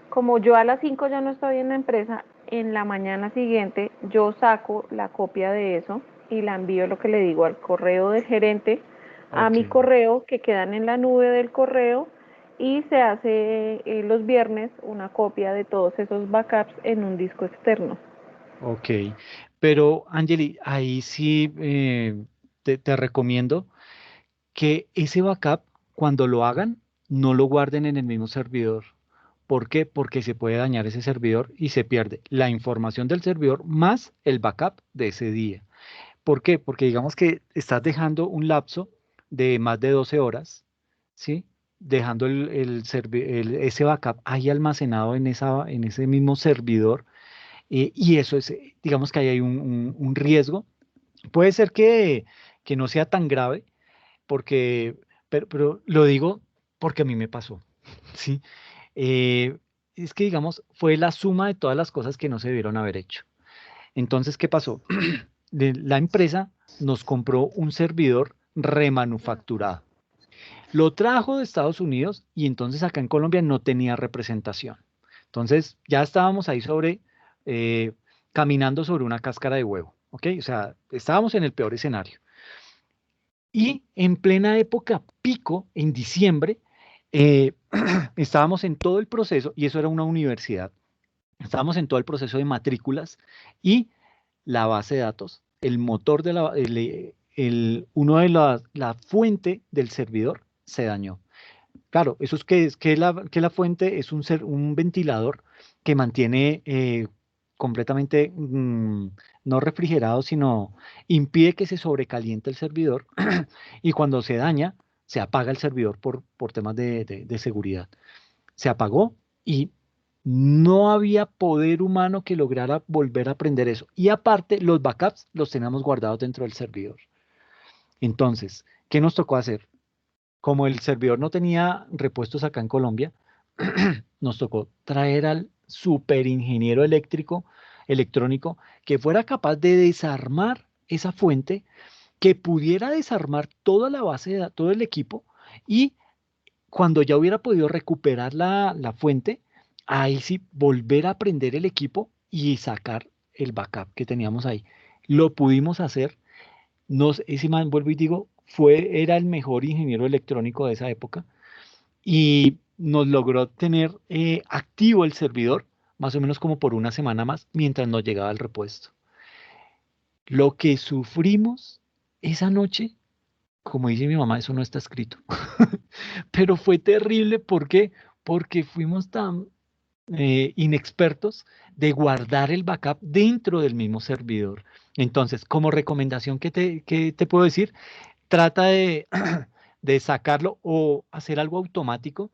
Como yo a las 5 ya no estoy en la empresa, en la mañana siguiente yo saco la copia de eso y la envío, lo que le digo, al correo del gerente, a Ok, mi correo, que quedan en la nube del correo, y se hace los viernes una copia de todos esos backups en un disco externo. ok. Pero, Angeli, ahí sí te recomiendo que ese backup, cuando lo hagan, no lo guarden en el mismo servidor. ¿Por qué? Porque se puede dañar ese servidor y se pierde la información del servidor más el backup de ese día. ¿Por qué? Porque digamos que estás dejando un lapso de más de 12 horas, ¿sí? Dejando ese backup ahí almacenado en ese mismo servidor. Y eso es, digamos que ahí hay un riesgo. Puede ser que no sea tan grave, porque, pero lo digo porque a mí me pasó, ¿sí? Eh, es que, digamos, fue la suma de todas las cosas que no se debieron haber hecho. Entonces, ¿qué pasó? La empresa nos compró un servidor remanufacturado. Lo trajo de Estados Unidos y entonces acá en Colombia no tenía representación. Entonces ya estábamos ahí eh, caminando sobre una cáscara de huevo, ¿ok? O sea, estábamos en el peor escenario. Y en plena época pico, en diciembre, eh, estábamos en todo el proceso, y eso era una universidad, estábamos en todo el proceso de matrículas y la base de datos, el motor de uno de la fuente del servidor se dañó. Claro, eso que la fuente es un ventilador que mantiene completamente no refrigerado, sino impide que se sobrecaliente el servidor y cuando se daña, se apaga el servidor por temas de seguridad. Se apagó y no había poder humano que lograra volver a aprender eso. Y aparte, los backups los teníamos guardados dentro del servidor. Entonces, ¿qué nos tocó hacer? Como el servidor no tenía repuestos acá en Colombia, nos tocó traer al superingeniero electrónico, que fuera capaz de desarmar esa fuente, que pudiera desarmar toda la base de datos, todo el equipo, y cuando ya hubiera podido recuperar la fuente, ahí sí volver a prender el equipo y sacar el backup que teníamos ahí. Lo pudimos hacer. Ese man, vuelvo y digo, era el mejor ingeniero electrónico de esa época y nos logró tener activo el servidor más o menos como por una semana más mientras nos llegaba el repuesto. Lo que sufrimos esa noche, como dice mi mamá, eso no está escrito, pero fue terrible. ¿Por qué? Porque fuimos tan inexpertos de guardar el backup dentro del mismo servidor. Entonces, como recomendación que te puedo decir, trata de sacarlo o hacer algo automático.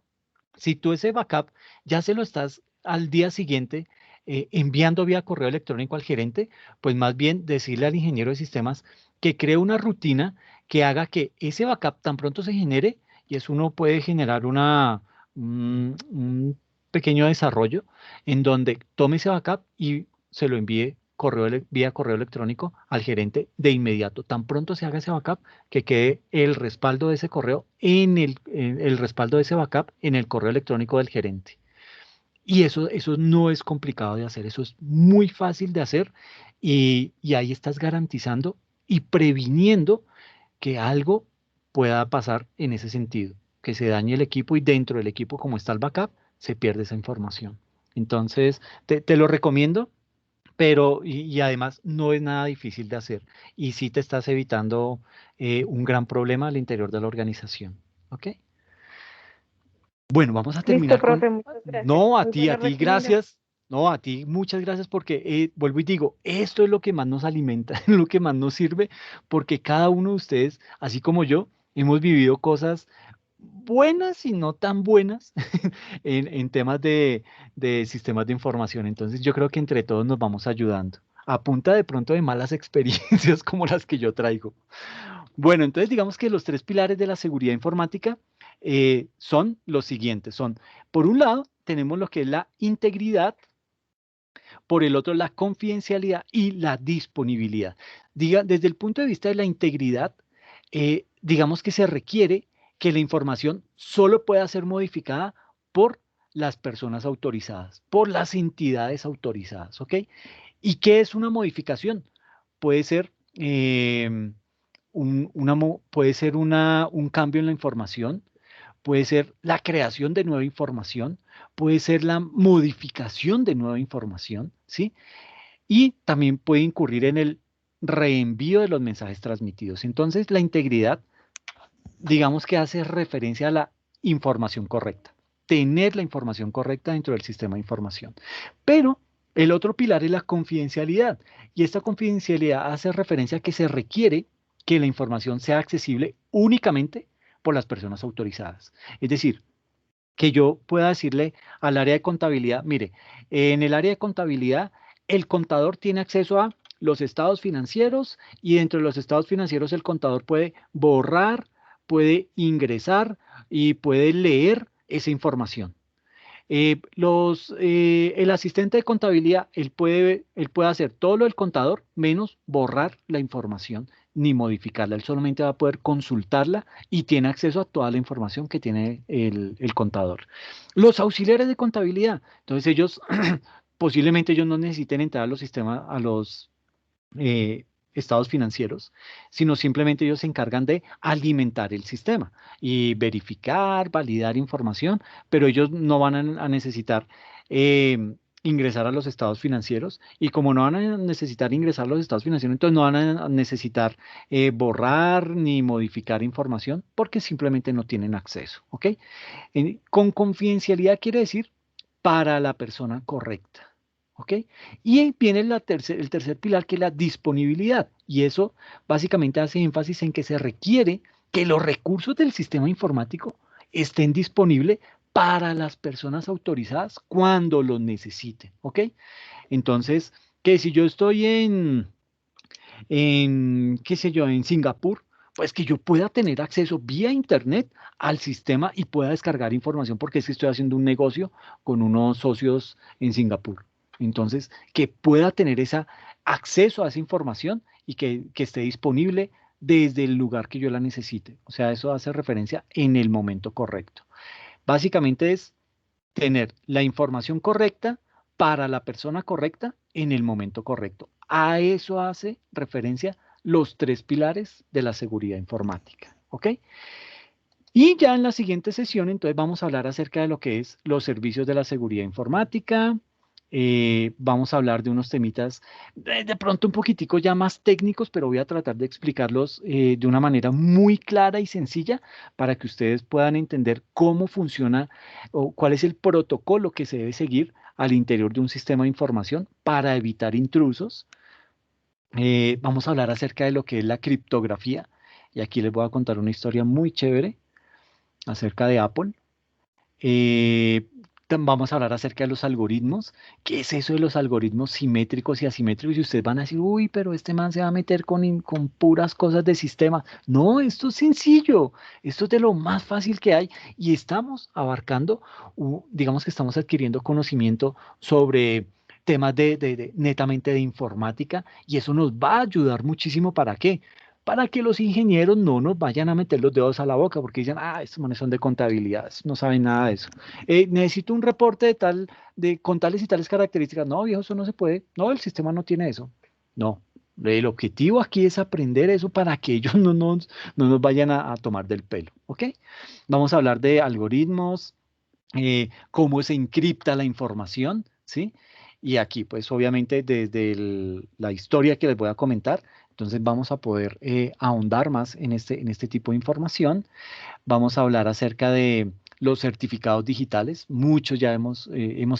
Si tú ese backup ya se lo estás al día siguiente enviando vía correo electrónico al gerente, pues más bien decirle al ingeniero de sistemas que cree una rutina que haga que ese backup tan pronto se genere, y eso uno puede generar un pequeño desarrollo en donde tome ese backup y se lo envíe vía correo electrónico al gerente de inmediato. Tan pronto se haga ese backup, que quede el respaldo de ese correo en el respaldo de ese backup en el correo electrónico del gerente. Y eso no es complicado de hacer, eso es muy fácil de hacer y ahí estás garantizando y previniendo que algo pueda pasar en ese sentido, que se dañe el equipo y dentro del equipo, como está el backup, se pierde esa información. Entonces, te lo recomiendo, pero y además no es nada difícil de hacer y sí te estás evitando un gran problema al interior de la organización. ¿Ok? Bueno, vamos a Listo, terminar con... profe, muchas gracias. No, Muy a buena ti, recomendación. gracias. No, a ti, muchas gracias porque vuelvo y digo, esto es lo que más nos alimenta, es lo que más nos sirve, porque cada uno de ustedes, así como yo, hemos vivido cosas buenas y no tan buenas en temas de sistemas de información. Entonces, yo creo que entre todos nos vamos ayudando, a punta de pronto de malas experiencias como las que yo traigo. Bueno, entonces digamos que los tres pilares de la seguridad informática son los siguientes. Son, por un lado, tenemos lo que es la integridad, por el otro, la confidencialidad y la disponibilidad. Desde el punto de vista de la integridad, digamos que se requiere que la información solo pueda ser modificada por las personas autorizadas, por las entidades autorizadas, ¿ok? ¿Y qué es una modificación? Puede ser puede ser un cambio en la información, puede ser la creación de nueva información, puede ser la modificación de nueva información, ¿sí? Y también puede incurrir en el reenvío de los mensajes transmitidos. Entonces, la integridad, digamos que hace referencia a la información correcta, tener la información correcta dentro del sistema de información. Pero el otro pilar es la confidencialidad, y esta confidencialidad hace referencia a que se requiere que la información sea accesible únicamente por las personas autorizadas. Es decir, que yo pueda decirle al área de contabilidad, mire, en el área de contabilidad, el contador tiene acceso a los estados financieros y dentro de los estados financieros el contador puede borrar, puede ingresar y puede leer esa información. El asistente de contabilidad, él puede hacer todo lo del contador menos borrar la información ni modificarla. Él solamente va a poder consultarla y tiene acceso a toda la información que tiene el contador. Los auxiliares de contabilidad, entonces ellos posiblemente ellos no necesiten entrar a los sistemas, a los eh, estados financieros, sino simplemente ellos se encargan de alimentar el sistema y verificar, validar información, pero ellos no van a necesitar ingresar a los estados financieros y como no van a necesitar ingresar a los estados financieros, entonces no van a necesitar borrar ni modificar información porque simplemente no tienen acceso, ¿ok? Con confidencialidad quiere decir para la persona correcta. ¿Ok? Y ahí viene el tercer pilar, que es la disponibilidad. Y eso básicamente hace énfasis en que se requiere que los recursos del sistema informático estén disponibles para las personas autorizadas cuando los necesiten. ¿Ok? Entonces, que si yo estoy qué sé yo, en Singapur, pues que yo pueda tener acceso vía internet al sistema y pueda descargar información porque es que estoy haciendo un negocio con unos socios en Singapur. Entonces, que pueda tener ese acceso a esa información y que esté disponible desde el lugar que yo la necesite. O sea, eso hace referencia en el momento correcto. Básicamente es tener la información correcta para la persona correcta en el momento correcto. A eso hace referencia los tres pilares de la seguridad informática. ¿Ok? Y ya en la siguiente sesión, entonces vamos a hablar acerca de lo que es los servicios de la seguridad informática. Vamos a hablar de unos temitas de pronto un poquitico ya más técnicos, pero voy a tratar de explicarlos de una manera muy clara y sencilla para que ustedes puedan entender cómo funciona o cuál es el protocolo que se debe seguir al interior de un sistema de información para evitar intrusos. Vamos a hablar acerca de lo que es la criptografía y aquí les voy a contar una historia muy chévere acerca de Apple. Eh, Vamos a hablar acerca de los algoritmos. ¿Qué es eso de los algoritmos simétricos y asimétricos? Y ustedes van a decir, uy, pero este man se va a meter con puras cosas de sistema. No, esto es sencillo. Esto es de lo más fácil que hay. Y estamos abarcando, digamos que estamos adquiriendo conocimiento sobre temas netamente de informática. Y eso nos va a ayudar muchísimo. ¿Para qué? para que los ingenieros no nos vayan a meter los dedos a la boca, porque dicen, ah, estos manes son de contabilidad, no saben nada de eso. Necesito un reporte con tales y tales características. No, viejo, eso no se puede. No, el sistema no tiene eso. No. El objetivo aquí es aprender eso para que ellos no nos vayan a tomar del pelo, ¿ok? Vamos a hablar de algoritmos, cómo se encripta la información, ¿sí? Y aquí, pues obviamente desde la historia que les voy a comentar, entonces vamos a poder ahondar más en este tipo de información. Vamos a hablar acerca de los certificados digitales. Muchos ya hemos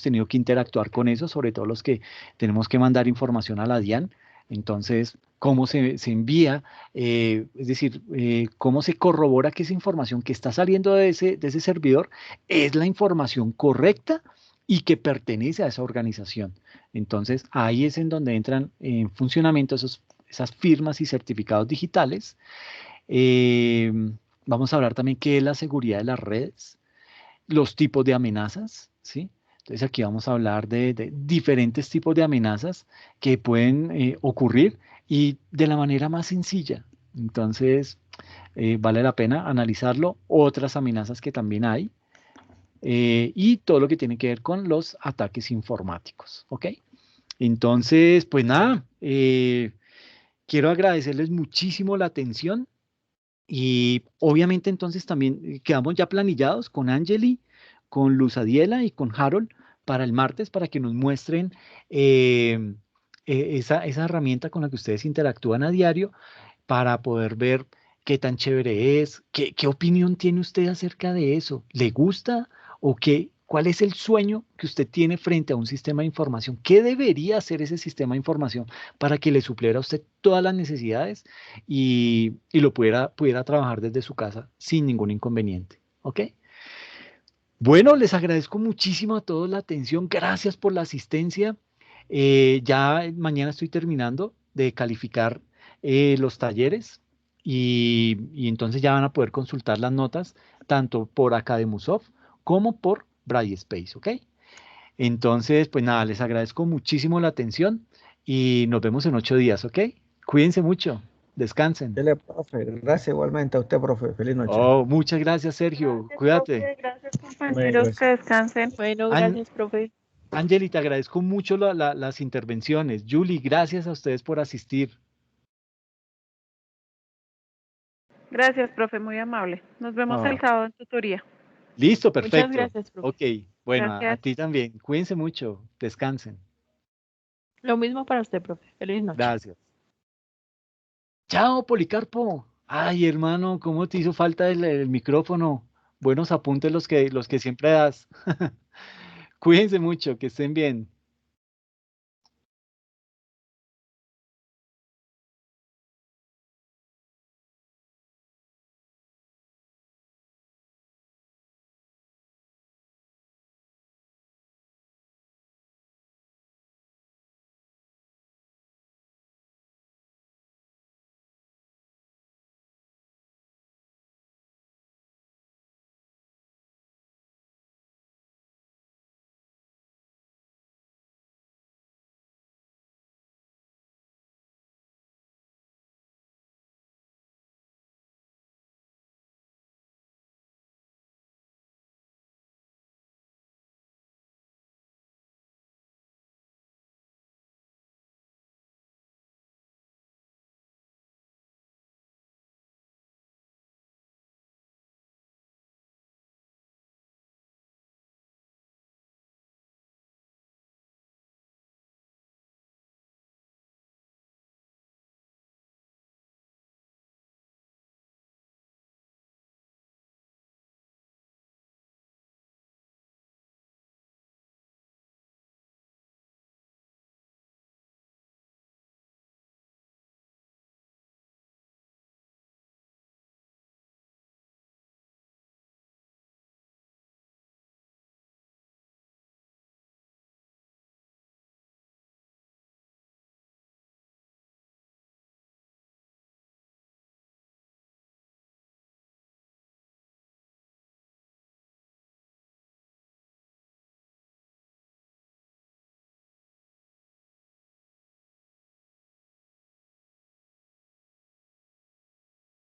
tenido que interactuar con eso, sobre todo los que tenemos que mandar información a la DIAN. Entonces, cómo se envía, es decir, cómo se corrobora que esa información que está saliendo de ese servidor es la información correcta y que pertenece a esa organización. Entonces, ahí es en donde entran en funcionamiento esas firmas y certificados digitales. Eh, Vamos a hablar también qué es la seguridad de las redes, los tipos de amenazas, ¿sí? Entonces aquí vamos a hablar de diferentes tipos de amenazas que pueden ocurrir y de la manera más sencilla. Entonces, vale la pena analizarlo. Otras amenazas que también hay y todo lo que tiene que ver con los ataques informáticos, ¿ok? Entonces, pues nada, quiero agradecerles muchísimo la atención. Y obviamente entonces también quedamos ya planillados con Angeli, con Luz Adiela y con Harold para el martes para que nos muestren esa herramienta con la que ustedes interactúan a diario para poder ver qué tan chévere es, qué opinión tiene usted acerca de eso. ¿Le gusta o cuál es el sueño que usted tiene frente a un sistema de información? ¿Qué debería hacer ese sistema de información para que le supliera a usted todas las necesidades y lo pudiera trabajar desde su casa sin ningún inconveniente? ¿Ok? Bueno, les agradezco muchísimo a todos la atención. Gracias por la asistencia. Ya mañana estoy terminando de calificar los talleres y entonces ya van a poder consultar las notas tanto por Academusoft como por Brightspace, ¿ok? Entonces, pues nada, les agradezco muchísimo la atención y nos vemos en 8 días, ¿ok? Cuídense mucho, descansen. Dele, profe. Gracias igualmente a usted, profe. Feliz noche. Oh, muchas gracias, Sergio. Gracias, Cuídate. profe. Gracias, Bueno, compañeros. gracias. Que descansen. Bueno, An- gracias, profe. Angeli, te agradezco mucho las intervenciones. Julie, gracias a ustedes por asistir. Gracias, profe. Muy amable. Nos vemos el Ah, sábado en tutoría. listo, Muchas perfecto. gracias, profe. Ok, bueno, a Gracias. ti también. Cuídense mucho, descansen. Lo mismo para usted, profe. Feliz noche. Gracias. Chao, Policarpo. Ay, hermano, ¿cómo te hizo falta el micrófono? Buenos apuntes los que siempre das. Cuídense mucho, que estén bien.